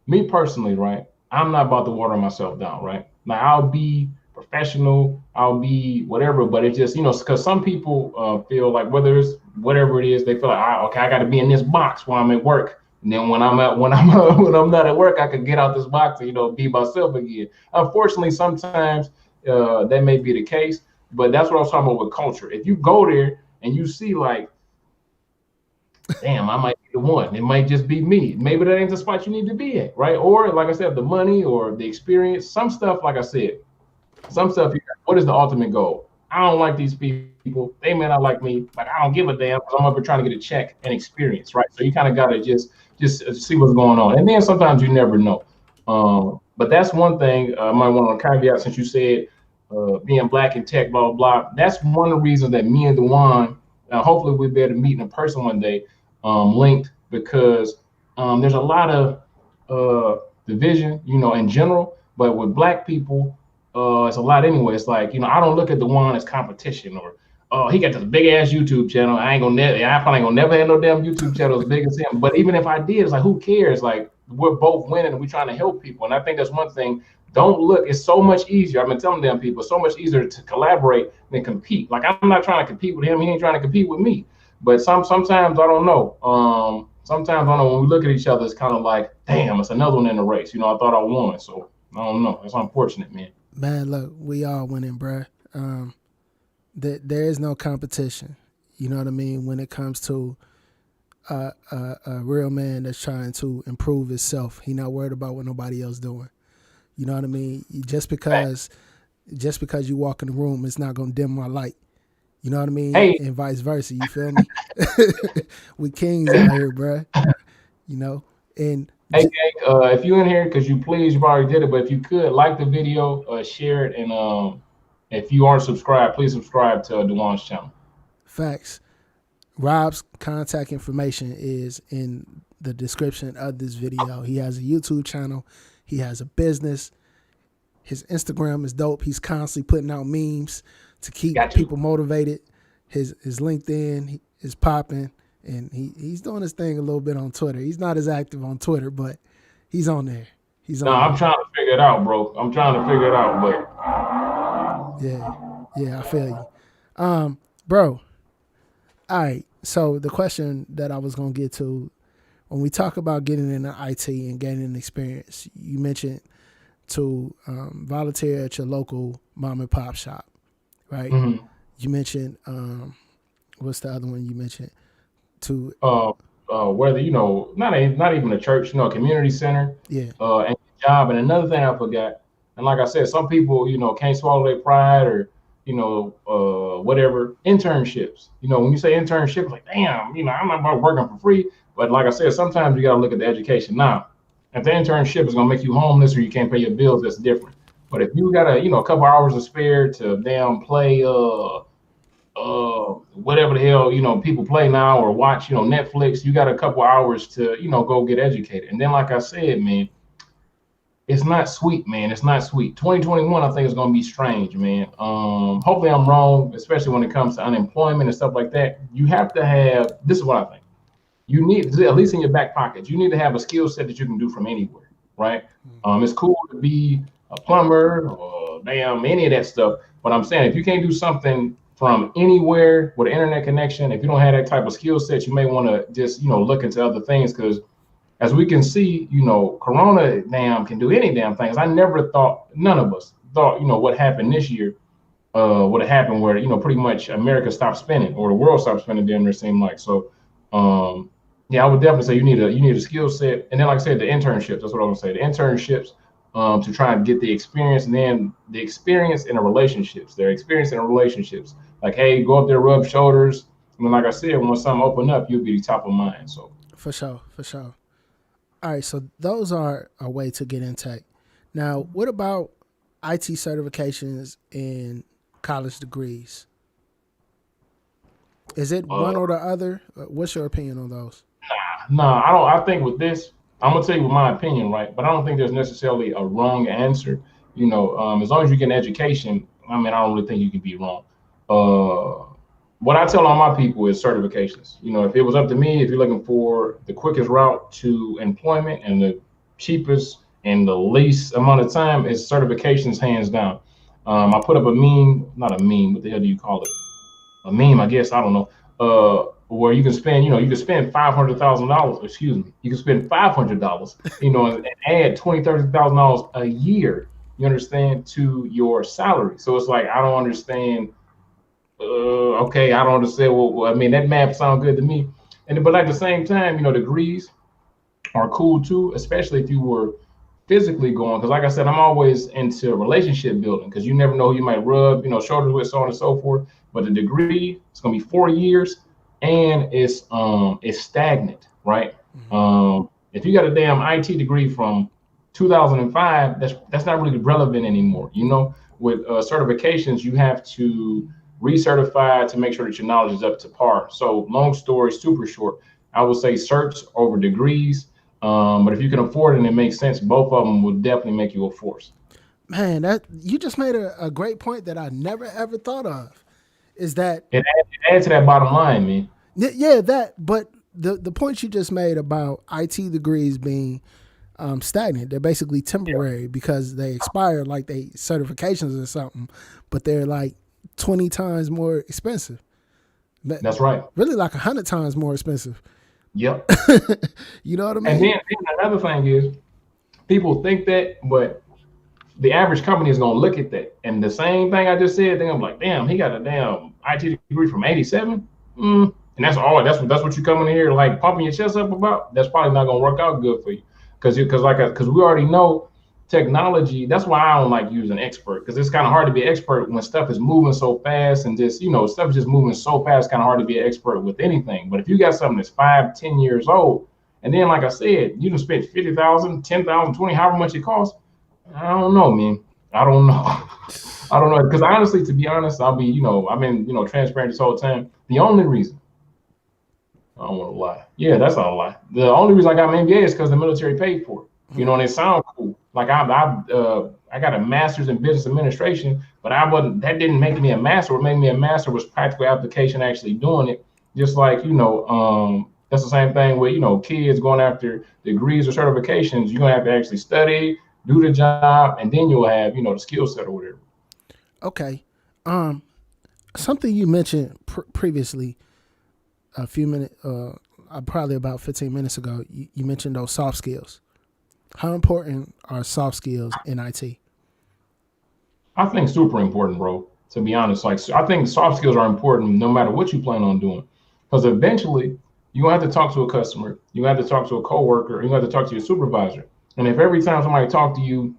Me personally, right? I'm not about to water myself down, right? Now I'll be professional, I'll be whatever, but it just because some people feel like whether it's whatever it is, they feel like okay, I got to be in this box while I'm at work, and then when I'm not at work, I can get out this box and be myself again. Unfortunately, sometimes that may be the case, but that's what I was talking about with culture. If you go there and you see like, damn, I might be the one. It might just be me. Maybe that ain't the spot you need to be at, right? Or like I said, the money or the experience, some stuff, like I said, some stuff. What is the ultimate goal? I don't like these people. They may not like me, but I don't give a damn because I'm up here trying to get a check and experience, right? So you kind of got to just see what's going on, and then sometimes you never know. But that's one thing I might want to caveat since you said being black in tech, blah blah blah. That's one of the reasons that me and Dwaine, hopefully we'll be able to meet in person one day, linked, because there's a lot of division, in general, but with black people, it's a lot anyway. It's like, I don't look at the one as competition or, oh, he got this big ass YouTube channel. I probably ain't gonna never have no damn YouTube channel as big as him. But even if I did, it's like, who cares? Like, we're both winning and we're trying to help people. And I think that's one thing. Don't look, it's so much easier. I've been telling them people, it's so much easier to collaborate than compete. Like, I'm not trying to compete with him. He ain't trying to compete with me. But sometimes I don't know. Sometimes I don't know, when we look at each other, it's kind of like, damn, it's another one in the race. I thought I won. So I don't know. It's unfortunate, man. man. Look, we all winning, bruh. There is no competition. You know what I mean? When it comes to a real man that's trying to improve himself, he not worried about what nobody else doing. You know what I mean? Just because you walk in the room, it's not gonna dim my light. You know what I mean? Hey, And vice versa. You feel me? We kings out here, bruh. And hey, gang, if you in here, because you already did it, but if you could like the video, share it, and if you aren't subscribed, please subscribe to Dwaine's channel. facts. Rob's contact information is in the description of this video. He has a YouTube channel. He has a business. His Instagram is dope. He's constantly putting out memes to keep people motivated. His LinkedIn is popping, and he's doing his thing a little bit on Twitter. He's not as active on Twitter, but he's on there. I'm trying to figure it out, bro. I'm trying to figure it out, but yeah, I feel you, bro. All right. So the question that I was gonna get to, when we talk about getting into IT and gaining experience, you mentioned to volunteer at your local mom and pop shop, right? Mm-hmm. You mentioned what's the other one you mentioned? To whether not even a church, a community center, yeah, and job. And another thing I forgot, and like I said, some people can't swallow their pride or whatever. Internships. When you say internship, like, damn, I'm not about working for free. But like I said, sometimes you got to look at the education. Now, if the internship is going to make you homeless or you can't pay your bills, that's different. But if you got a couple hours to spare to damn play whatever the hell people play now or watch Netflix, you got a couple hours to go get educated. And then like I said, man, it's not sweet, man. It's not sweet. 2021, I think, is going to be strange, man. Hopefully I'm wrong, especially when it comes to unemployment and stuff like that. You have to have, this is what I think. You need, at least in your back pocket, you need to have a skill set that you can do from anywhere, right? It's cool to be a plumber or damn any of that stuff. But I'm saying if you can't do something from anywhere with an internet connection, if you don't have that type of skill set, you may want to just, look into other things because as we can see, Corona damn can do any damn things. I never thought, none of us thought, what happened this year would have happened where, pretty much America stopped spending or the world stopped spending damn near seemed like. So, yeah, I would definitely say you need a skill set. And then, like I said, the internships, that's what I would say. The internships to try and get the experience, and then the experience in the relationships. Their experience in the relationships. Like, hey, go up there, rub shoulders. I mean, like I said, when something open up, you'll be the top of mind. So For sure. All right, so those are a way to get in tech. Now, what about IT certifications and college degrees? Is it one or the other? What's your opinion on those? no, I don't. I think with this, I'm gonna tell you my opinion, right? But I don't think there's necessarily a wrong answer. As long as you get an education, I mean, I don't really think you can be wrong. What I tell all my people is certifications. If it was up to me, if you're looking for the quickest route to employment and the cheapest and the least amount of time, is certifications hands down. I put up a meme, not a meme. What the hell do you call it? A meme, I guess. I don't know. Where you can spend, you can spend $500,000. Excuse me. You can spend $500, and add $20,000-$30,000 a year. You understand, to your salary. So it's like I don't understand. Okay, I don't understand. Well, I mean, that math sounds good to me. But at the same time, degrees are cool too, especially if you were physically going. Because like I said, I'm always into relationship building because you never know who you might rub, shoulders with, so on and so forth. But the degree, it's gonna be 4 years, and it's stagnant, right? Mm-hmm. If you got a damn IT degree from 2005, that's not really relevant anymore. With certifications, you have to recertify to make sure that your knowledge is up to par. So long story super short, I would say certs over degrees. But if you can afford it and it makes sense, both of them will definitely make you a force. Man, that you just made a great point that I never ever thought of. Is that It adds to that bottom line, man. yeah, but the point you just made about IT degrees being stagnant, they're basically temporary because they expire like they certifications or something, but they're like 20 times more expensive. That's right. Really like 100 times more expensive. Yep. You know what I mean? And then another thing is people think that, but the average company is going to look at that. And the same thing I just said, they're going to be like, damn, he got a damn IT degree from 87. And that's all. That's what you coming in here like pumping your chest up about. That's probably not going to work out good for you. Because we already know technology. That's why I don't like using expert, because it's kind of hard to be an expert when stuff is moving so fast and just, stuff is just moving so fast. It's kind of hard to be an expert with anything. But if you got something that's 5-10 years old, and then like I said, you can spend 50,000, 10,000, 20, however much it costs. I don't know, man. I don't know. I don't know. Because honestly, to be honest, I've been, transparent this whole time. The only reason, I don't want to lie. Yeah, that's not a lie. The only reason I got my MBA is because the military paid for it. And it sounds cool. Like I got a master's in business administration, but that didn't make me a master. What made me a master was practical application, actually doing it. Just like, that's the same thing with, kids going after degrees or certifications. You're going to have to actually study, do the job, and then you'll have, the skill set or whatever. Okay. Something you mentioned previously, a few minutes, probably about 15 minutes ago, you mentioned those soft skills. How important are soft skills in IT? I think super important, bro. To be honest, like I think soft skills are important no matter what you plan on doing, because eventually you have to talk to a customer, you have to talk to a coworker, you have to talk to your supervisor. And if every time somebody talk to you,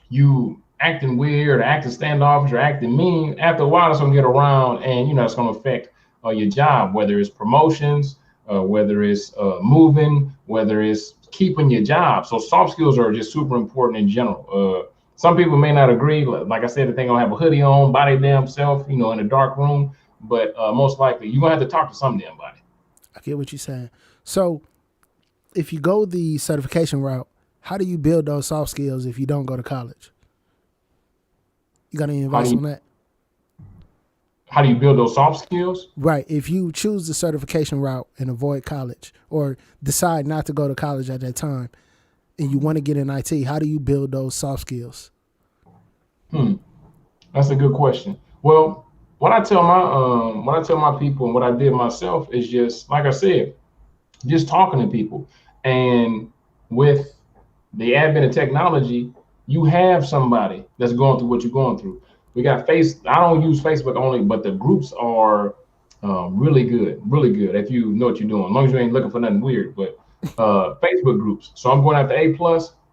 you acting weird or acting standoffish or acting mean, after a while it's gonna get around, and it's gonna affect your job, whether it's promotions, whether it's moving, whether it's keeping your job. So soft skills are just super important in general. Some people may not agree. Like I said, that they're gonna have a hoodie on by their damn self, in a dark room. But most likely, you're gonna have to talk to some damn body. I get what you're saying. So, if you go the certification route, how do you build those soft skills if you don't go to college? You got to invest on that. How do you build those soft skills? Right. If you choose the certification route and avoid college, or decide not to go to college at that time, and you want to get in IT, how do you build those soft skills? That's a good question. Well, what I tell my people and what I did myself is just like I said, just talking to people. And with the advent of technology, you have somebody that's going through what you're going through. We got I don't use Facebook only, but the groups are really good, really good. If you know what you're doing, as long as you ain't looking for nothing weird. But Facebook groups. So I'm going after A+.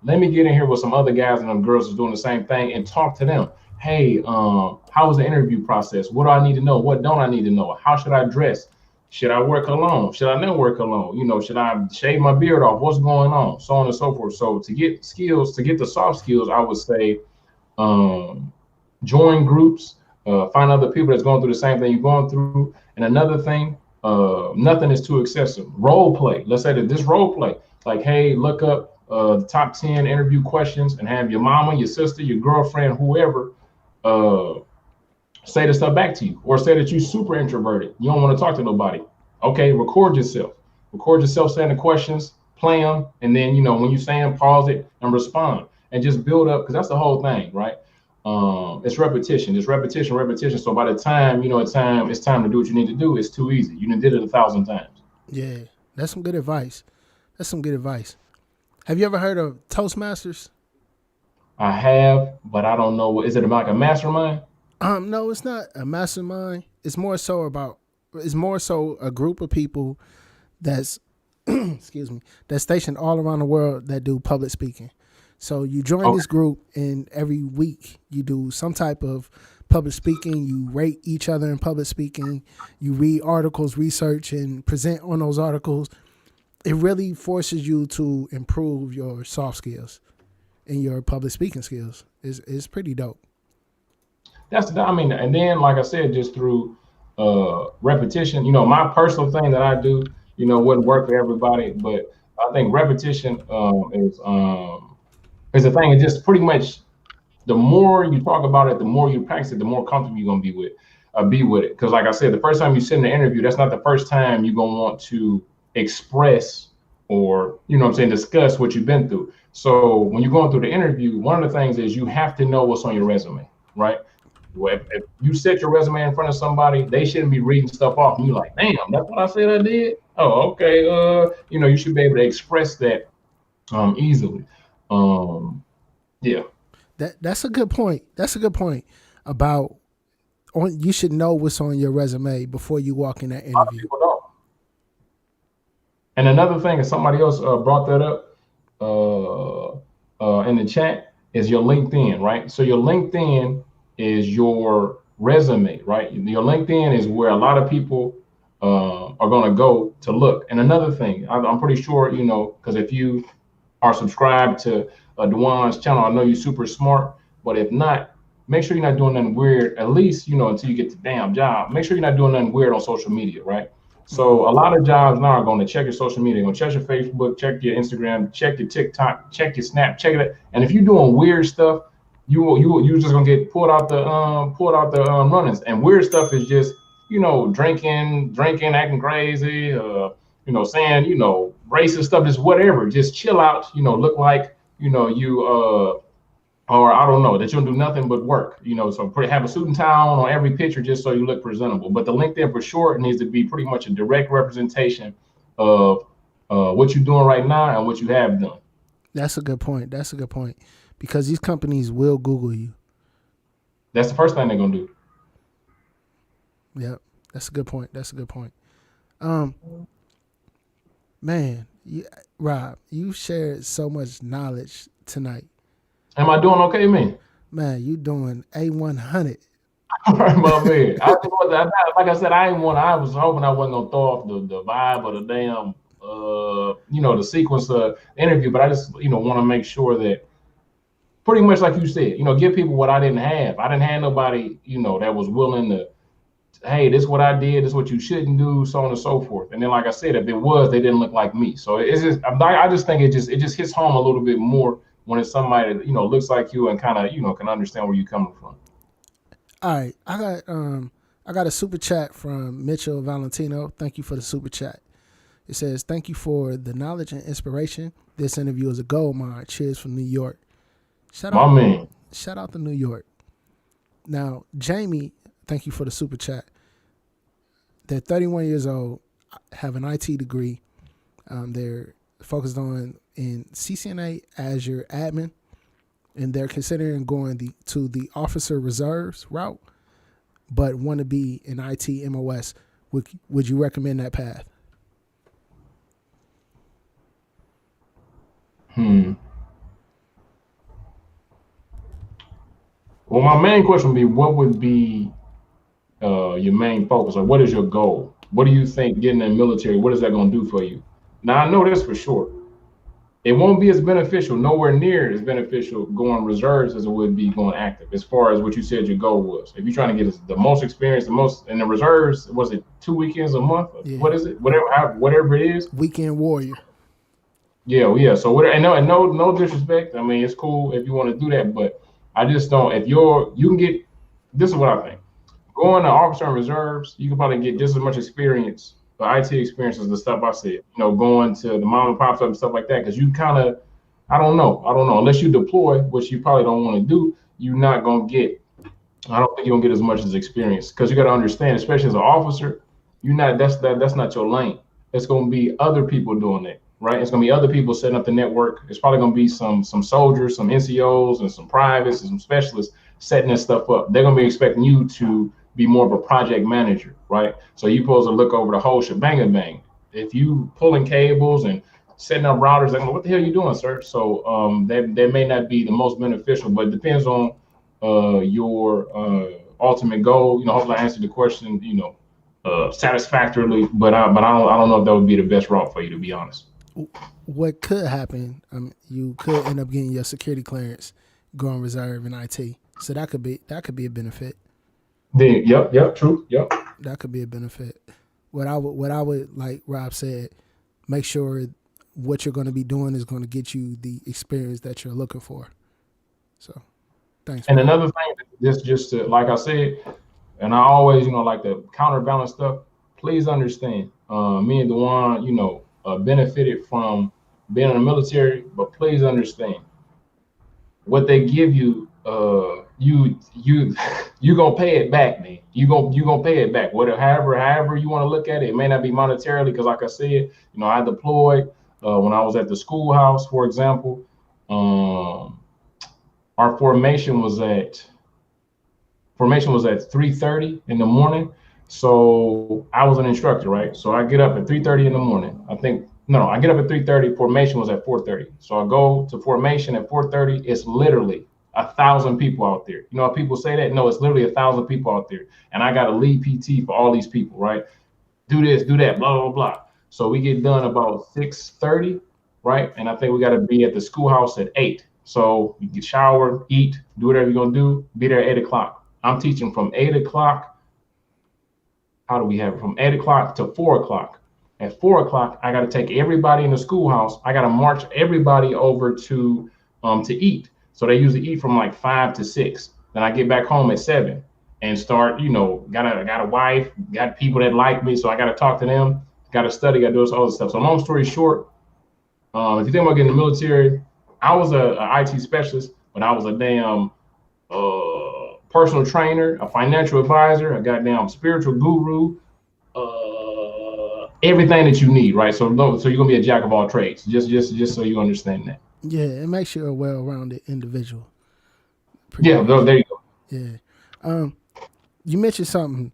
Let me get in here with some other guys and them girls that's doing the same thing and talk to them. Hey, how was the interview process? What do I need to know? What don't I need to know? How should I dress? Should I work alone? Should I not work alone? Should I shave my beard off? What's going on? So on and so forth. So to get skills, to get the soft skills, I would say um, join groups, find other people that's going through the same thing you're going through. And another thing, nothing is too excessive. Role play. Let's say that this role play, like, hey, look up the top 10 interview questions and have your mama, your sister, your girlfriend, whoever, uh, say the stuff back to you, or say that you're super introverted. You don't want to talk to nobody. Okay, record yourself. Record yourself saying the questions, play them, and then when you say them, pause it and respond, and just build up, because that's the whole thing, right? It's repetition. It's repetition, repetition. So by the time it's time to do what you need to do, it's too easy. You done did it 1,000 times. Yeah, that's some good advice. That's some good advice. Have you ever heard of Toastmasters? I have, but I don't know. Is it like a mastermind? No, it's not a mastermind. It's more so a group of people that's excuse me, that's stationed all around the world that do public speaking. So you join this group, and every week you do some type of public speaking. You rate each other in public speaking. You read articles, research, and present on those articles. It really forces you to improve your soft skills and your public speaking skills. It's pretty dope. And then, like I said, just through repetition, my personal thing that I do, wouldn't work for everybody, but I think repetition is the thing. It's just pretty much, the more you talk about it, the more you practice it, the more comfortable you're gonna be with it. Because like I said, the first time you sit in the interview, that's not the first time you're gonna want to express or discuss what you've been through. So when you're going through the interview, one of the things is you have to know what's on your resume, right? Well, if you set your resume in front of somebody, they shouldn't be reading stuff off, and you're like, damn, that's what I said I did. Oh, okay. You should be able to express that easily. Yeah. That's a good point. That's a good point about you should know what's on your resume before you walk in that interview. A lot of people don't. And another thing, is somebody else brought that up in the chat, is your LinkedIn, right? So your LinkedIn is your resume, right? Your LinkedIn is where a lot of people are going to go to look. And another thing, I'm pretty sure, because if you are subscribed to Dwaine's channel, I know you're super smart, but if not, make sure you're not doing nothing weird, at least, until you get the damn job. Make sure you're not doing nothing weird on social media, right? So a lot of jobs now are going to check your social media. They're going to check your Facebook, check your Instagram, check your TikTok, check your Snap, check it. And if you're doing weird stuff, you just gonna get pulled out the runnings. And weird stuff is just drinking, acting crazy, saying racist stuff, just whatever. Just chill out. Look like or I don't know, that you don't do nothing but work. So have a suit and tie on every picture just so you look presentable. But the LinkedIn for sure needs to be pretty much a direct representation of what you're doing right now and what you have done. That's a good point. Because these companies will Google you. That's the first thing they're gonna do. Yep, that's a good point. Man, Rob, you shared so much knowledge tonight. Am I doing okay, man? Man, you doing A100. All right, my man. Like I said, I was hoping I wasn't gonna throw off the vibe or the damn the sequence of the interview, but I just want to make sure that, pretty much like you said, give people what I didn't have. I didn't have nobody, that was willing to, hey, this is what I did, this is what you shouldn't do, so on and so forth. And then, like I said, if it was, they didn't look like me. So it's just, I just think it just hits home a little bit more when it's somebody that, looks like you and kind of, can understand where you're coming from. All right. I got a super chat from Mitchell Valentino. Thank you for the super chat. It says, thank you for the knowledge and inspiration. This interview is a gold mine. Cheers from New York. Shout out to New York. Now, Jamie, thank you for the super chat. They're 31 years old, have an IT degree. They're focused on in CCNA Azure admin, and they're considering going to the officer reserves route, but want to be an IT MOS. Would you recommend that path? Well, my main question would be, what would be your main focus, or what is your goal? What do you think getting in the military, what is that going to do for you? Now, I know this for sure. It won't be as beneficial, nowhere near as beneficial going reserves as it would be going active, as far as what you said your goal was. If you're trying to get the most experience, the most in the reserves, was it 2 weekends a month? Yeah. What is it? Whatever it is. Weekend warrior. Yeah. So whatever, and no disrespect. I mean, it's cool if you want to do that, but I just don't. If you can get, this is what I think. Going to officer and reserves, you can probably get just as much experience, the IT experience, as the stuff I said. Going to the mom and pop stuff and stuff like that, because you kind of, I don't know, unless you deploy, which you probably don't want to do, you're not gonna get. I don't think you're gonna get as much as experience, because you got to understand, especially as an officer, that's not your lane. It's gonna be other people doing it. Right, it's gonna be other people setting up the network. It's probably gonna be some soldiers, some NCOs, and some privates and some specialists setting this stuff up. They're gonna be expecting you to be more of a project manager, right? So you're supposed to look over the whole shebang bang. If you pulling cables and setting up routers, they're going, what the hell are you doing, sir? So that may not be the most beneficial, but it depends on your ultimate goal. Hopefully I answered the question, satisfactorily, but I don't know if that would be the best route for you, to be honest. What could happen? You could end up getting your security clearance, going reserve in IT. So that could be a benefit. Yep, true. Yep. That could be a benefit. What I would, like Rob said, make sure what you're going to be doing is going to get you the experience that you're looking for. So, thanks. And another thing, just to, like I said, and I always, like the counterbalance stuff. Please understand, me and Dwaine, benefited from being in the military, but please understand, what they give you, you gonna pay it back, man. You gonna pay it back. However you want to look at it. It may not be monetarily, because like I said, I deployed when I was at the schoolhouse, for example. Our formation was at 3:30 in the morning. So I was an instructor, right? So I get up at 3:30 in the morning. I get up at 3:30. Formation was at 4:30. So I go to formation at 4:30. It's literally 1,000 people out there. People say that? No, it's literally 1,000 people out there. And I got to lead PT for all these people, right? Do this, do that, blah, blah, blah. So we get done about 6:30, right? And I think we got to be at the schoolhouse at 8. So you get shower, eat, do whatever you're going to do, be there at 8 o'clock. I'm teaching from 8 o'clock. How do we have it? From 8 o'clock to 4 o'clock. At 4 o'clock, I got to take everybody in the schoolhouse. I got to march everybody over to eat. So they usually eat from like 5 to 6. Then I get back home at 7 and start, got a wife, got people that like me. So I got to talk to them, got to study, got to do this other stuff. So long story short, if you think about getting in the military, I was a IT specialist, but I was a damn personal trainer, a financial advisor, a goddamn spiritual guru, everything that you need, right? So you're gonna be a jack of all trades, just so you understand that. Yeah, it makes you a well-rounded individual. There you go. Yeah. You mentioned something.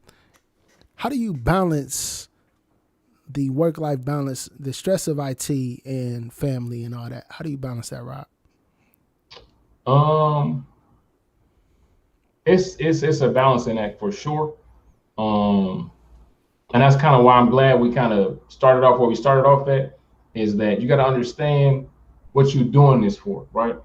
How do you balance the work-life balance, the stress of IT and family and all that? How do you balance that, Rob? It's a balancing act for sure. And that's kind of why I'm glad we kind of started off where we started off at, is that you got to understand what you're doing this for, right?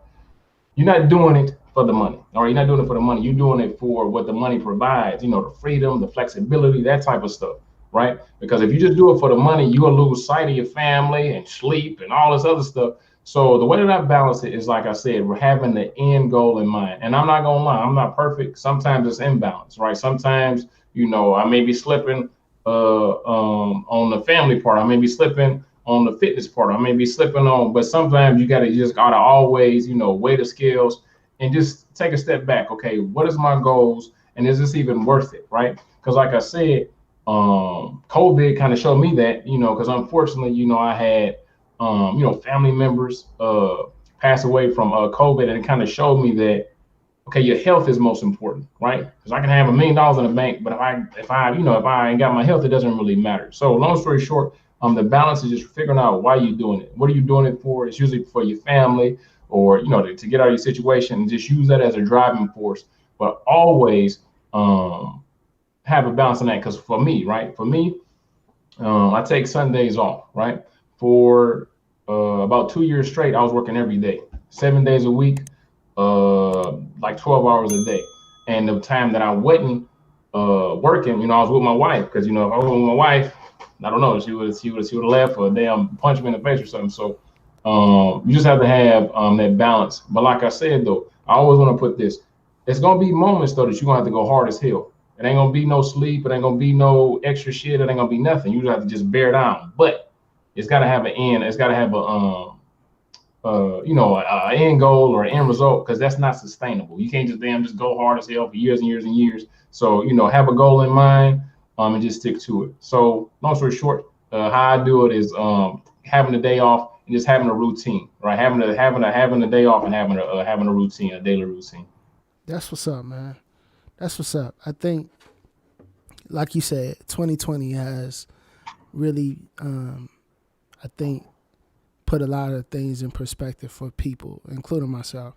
You're not doing it for the money, or you're not doing it for the money. You're doing it for what the money provides, the freedom, the flexibility, that type of stuff, right? Because if you just do it for the money, you'll lose sight of your family and sleep and all this other stuff. So the way that I balance it is, like I said, we're having the end goal in mind. And I'm not gonna lie, I'm not perfect. Sometimes it's imbalance, right? Sometimes, I may be slipping on the family part. I may be slipping on the fitness part. I may be slipping on, but sometimes you just gotta always, weigh the scales and just take a step back. Okay, what is my goals, and is this even worth it, right? Because like I said, COVID kind of showed me that, because unfortunately, I had, family members pass away from COVID, and it kind of showed me that, okay, your health is most important, right? Because I can have $1 million in the bank, but if I ain't got my health, it doesn't really matter. So long story short, the balance is just figuring out why you're doing it. What are you doing it for? It's usually for your family, or to get out of your situation, and just use that as a driving force. But always have a balance on that. Because for me, I take Sundays off, right? For about 2 years straight, I was working every day, 7 days a week, like 12 hours a day. And the time that I wasn't working, I was with my wife, because if I was with my wife, I don't know, she would have left, or damn punch me in the face or something. So you just have to have that balance. But like I said though, I always want to put this: it's gonna be moments though that you're gonna have to go hard as hell. It ain't gonna be no sleep. It ain't gonna be no extra shit. It ain't gonna be nothing. You just have to just bear down. But it's gotta have an end. It's gotta have an end goal or an end result, because that's not sustainable. You can't just go hard as hell for years and years and years. So have a goal in mind, and just stick to it. So long story short, how I do it is having a day off and just having a routine, right? Having a day off and having a routine, a daily routine. That's what's up, man. That's what's up. I think, like you said, 2020 has really, I think, put a lot of things in perspective for people, including myself.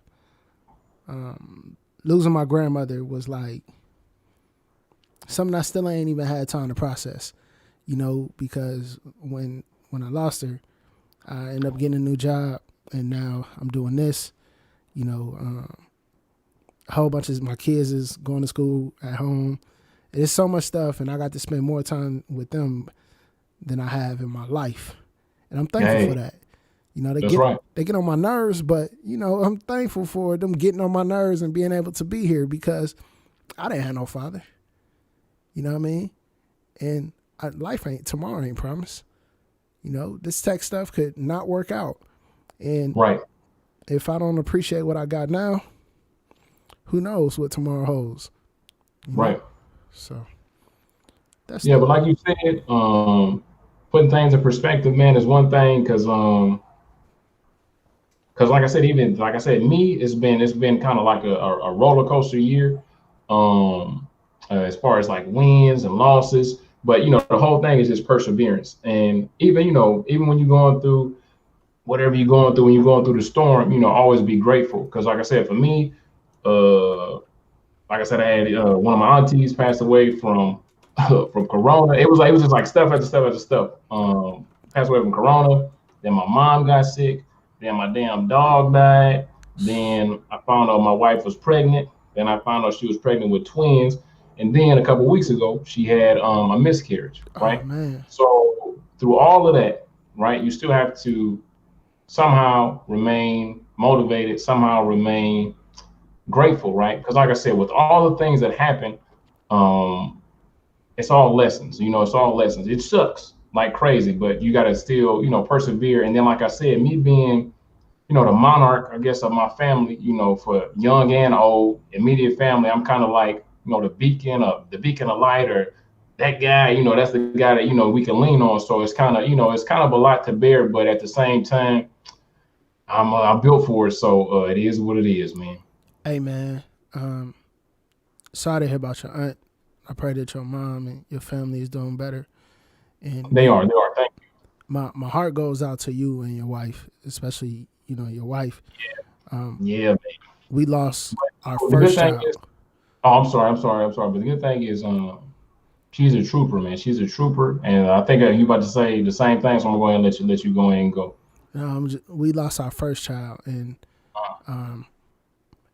Losing my grandmother was like something I still ain't even had time to process, because when I lost her, I ended up getting a new job, and now I'm doing this. A whole bunch of my kids is going to school at home. There's so much stuff, and I got to spend more time with them than I have in my life, and I'm thankful for that. They get on my nerves, but I'm thankful for them getting on my nerves and being able to be here, because I didn't have no father. You know what I mean? And tomorrow ain't promised. This tech stuff could not work out, and if I don't appreciate what I got now, who knows what tomorrow holds? Right. So that's but like you said, putting things in perspective, man, is one thing, because like I said, me, it's been kind of like a roller coaster year, as far as like wins and losses. But the whole thing is just perseverance, and even when you're going through whatever you're going through, when you're going through the storm, always be grateful. Because like I said, for me, like I said, I had one of my aunties passed away from from corona. It was just like stuff after stuff after stuff. Passed away from corona. Then my mom got sick. Then my damn dog died. Then I found out my wife was pregnant. Then I found out she was pregnant with twins. And then a couple of weeks ago, she had a miscarriage, right? Oh, man. So through all of that, right, you still have to somehow remain motivated, somehow remain grateful, right? Because like I said, with all the things that happen, it's all lessons. It's all lessons. It sucks like crazy, but you got to still, persevere. And then, like I said, me being, the monarch, I guess, of my family, for young and old, immediate family, I'm kind of like, the beacon of light, or that guy, that's the guy that, we can lean on. So it's kind of a lot to bear, but at the same time, I'm built for it. So it is what it is, man. Hey, man, sorry to hear about your aunt. I pray that your mom and your family is doing better. And they are. Thank you. My heart goes out to you and your wife, especially, your wife. Yeah, baby. We lost our first child. I'm sorry. But the good thing is, she's a trooper, man. She's a trooper, and I think you about to say the same thing. So I'm going to let you go ahead and go. We lost our first child, and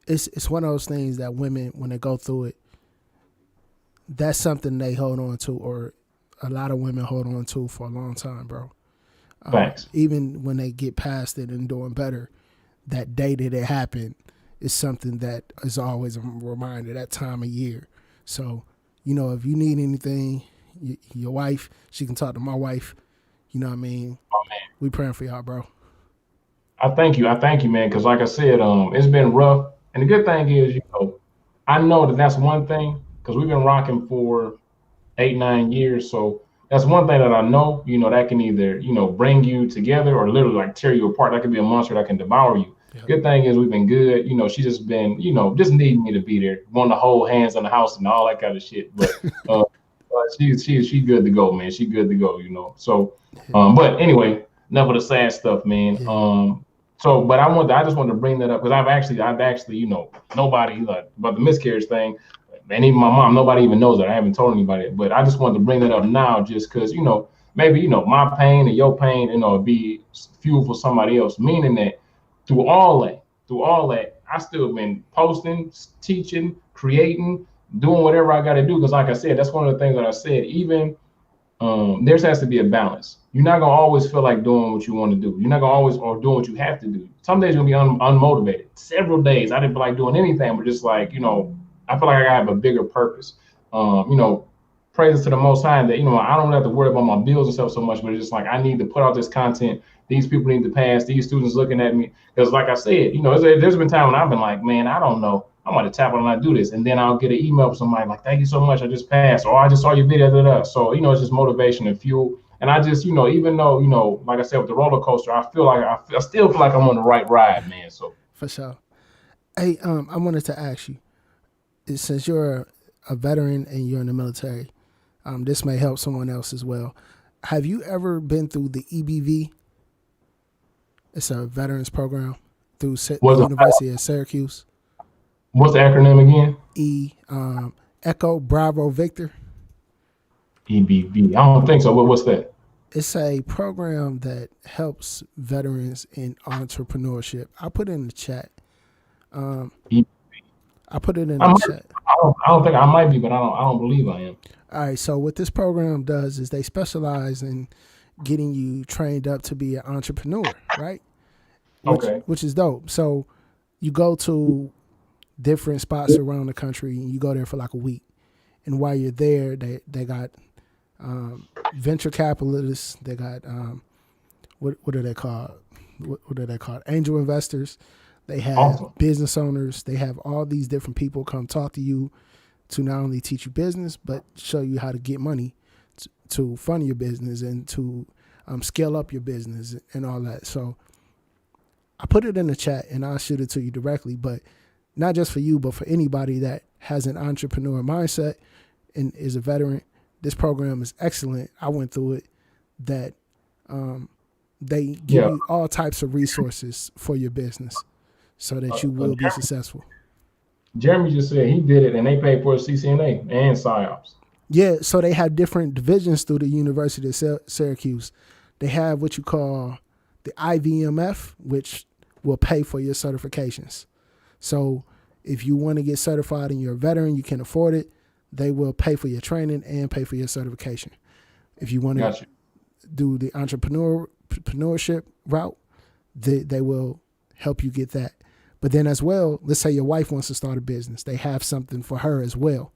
it's one of those things that women, when they go through it, that's something they hold on to, or a lot of women hold on to for a long time, bro. Thanks. Even when they get past it and doing better, that day that it happened is something that is always a reminder, that time of year. So, if you need anything, your wife, she can talk to my wife. You know what I mean? Oh, man. We praying for y'all, bro. I thank you, man. Because like I said, it's been rough. And the good thing is, I know that that's one thing because we've been rocking for 8, 9 years. So that's one thing that I know, that can either, bring you together or literally like tear you apart. That could be a monster that can devour you. Yep. Good thing is we've been good. She's just been, just needing me to be there, wanting to hold hands in the house and all that kind of shit. But she good to go, man. She good to go. So, but anyway, enough of the sad stuff, man. Yeah. But I just wanted to bring that up because I've actually, nobody like about the miscarriage thing, and even my mom, nobody even knows that. I haven't told anybody, but I just wanted to bring that up now, just because, maybe my pain and your pain, be fuel for somebody else. Meaning that through all that, I still been posting, teaching, creating, doing whatever I got to do. Because like I said, that's one of the things that I said. Even there has to be a balance. You're not gonna always feel like doing what you want to do. You're not gonna always or doing what you have to do. Some days you're gonna be unmotivated. Several days I didn't feel like doing anything, but just like, I feel like I have a bigger purpose. Praises to the Most High that I don't have to worry about my bills and stuff so much, but it's just like I need to put out this content. These people need to pass. These students looking at me because, like I said, there's been time when I've been like, man, I don't know. I'm going to tap on and I do this, and then I'll get an email from somebody like, "Thank you so much. I just passed," or "I just saw your video." So it's just motivation and fuel. And I just even though like I said with the roller coaster, I feel like I still feel like I'm on the right ride, man. So For sure. Hey, I wanted to ask you, since you're a veteran and you're in the military, this may help someone else as well. Have you ever been through the EBV? It's a veterans program through the University of Syracuse. What's the acronym again? Echo Bravo Victor. EBV. I don't think so. What's that? It's a program that helps veterans in entrepreneurship. I put it in the chat. I put it in the chat. I don't think I might be, but I don't believe I am. All right. So what this program does is they specialize in getting you trained up to be an entrepreneur, right? Which is dope. So you go to different spots around the country and you go there for like a week. And while you're there, they got venture capitalists. They got what are they called? What are they called? Angel investors. They have business owners. They have all these different people come talk to you to not only teach you business, but show you how to get money to fund your business and to scale up your business and all that. So I put it in the chat and I'll shoot it to you directly, but not just for you, but for anybody that has an entrepreneur mindset and is a veteran. This program is excellent. I went through it. That they give you all types of resources for your business so that you will be successful. Jeremy just said he did it and they paid for Ccna and PsyOps. Yeah, so they have different divisions through the University of Syracuse. They have what you call the IVMF, which will pay for your certifications. So if you want to get certified and you're a veteran, you can afford it, they will pay for your training and pay for your certification. If you want to do the entrepreneurship route, they will help you get that. But then as well, let's say your wife wants to start a business. They have something for her as well.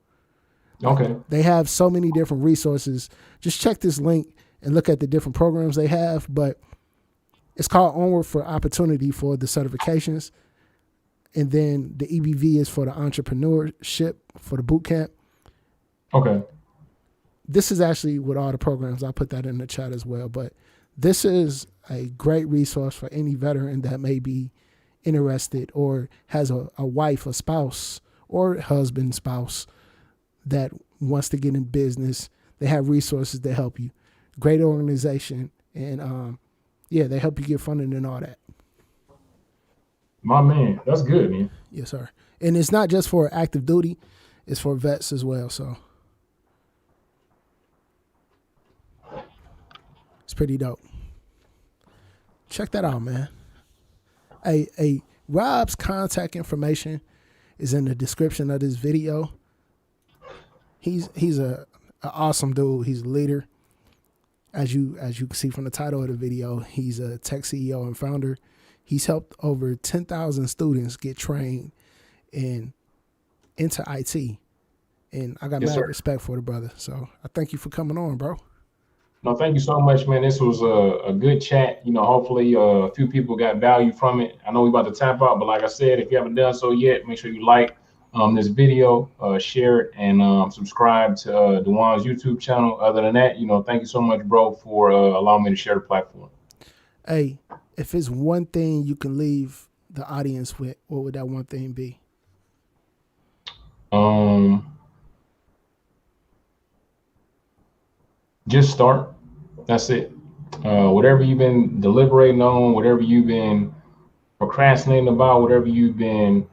Okay. They have so many different resources. Just check this link and look at the different programs they have. But it's called Onward for Opportunity for the certifications. And then the EBV is for the entrepreneurship, for the boot camp. Okay. This is actually with all the programs. I'll put that in the chat as well. But this is a great resource for any veteran that may be interested or has a wife, a spouse, or husband, spouse that wants to get in business. They have resources to help you. Great organization. And they help you get funding and all that. My man, that's good, man. Yes, sir. And it's not just for active duty, it's for vets as well. So it's pretty dope. Check that out, man. Hey, Rob's contact information is in the description of this video. He's a awesome dude. He's a leader. As you can see from the title of the video, he's a tech CEO and founder. He's helped over 10,000 students get trained into IT. And I got mad respect for the brother. So I thank you for coming on, bro. No, thank you so much, man. This was a good chat. Hopefully a few people got value from it. I know we about to tap out, but like I said, if you haven't done so yet, make sure you like this video, share it, and subscribe to Dwaine's YouTube channel. Other than that, thank you so much, bro, for allowing me to share the platform. Hey, if it's one thing you can leave the audience with, what would that one thing be? Just start. That's it. Whatever you've been deliberating on, whatever you've been procrastinating about, whatever you've been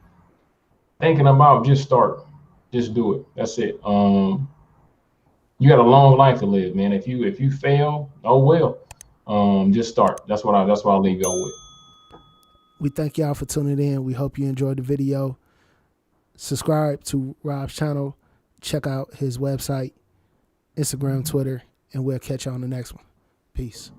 thinking about, just start. Just do it. That's it. You got a long life to live, man. If you fail, oh well. Just start. That's what I'll leave y'all with. We thank y'all for tuning in. We hope you enjoyed the video. Subscribe to Rob's channel. Check out his website, Instagram, Twitter, and we'll catch you on the next one. Peace.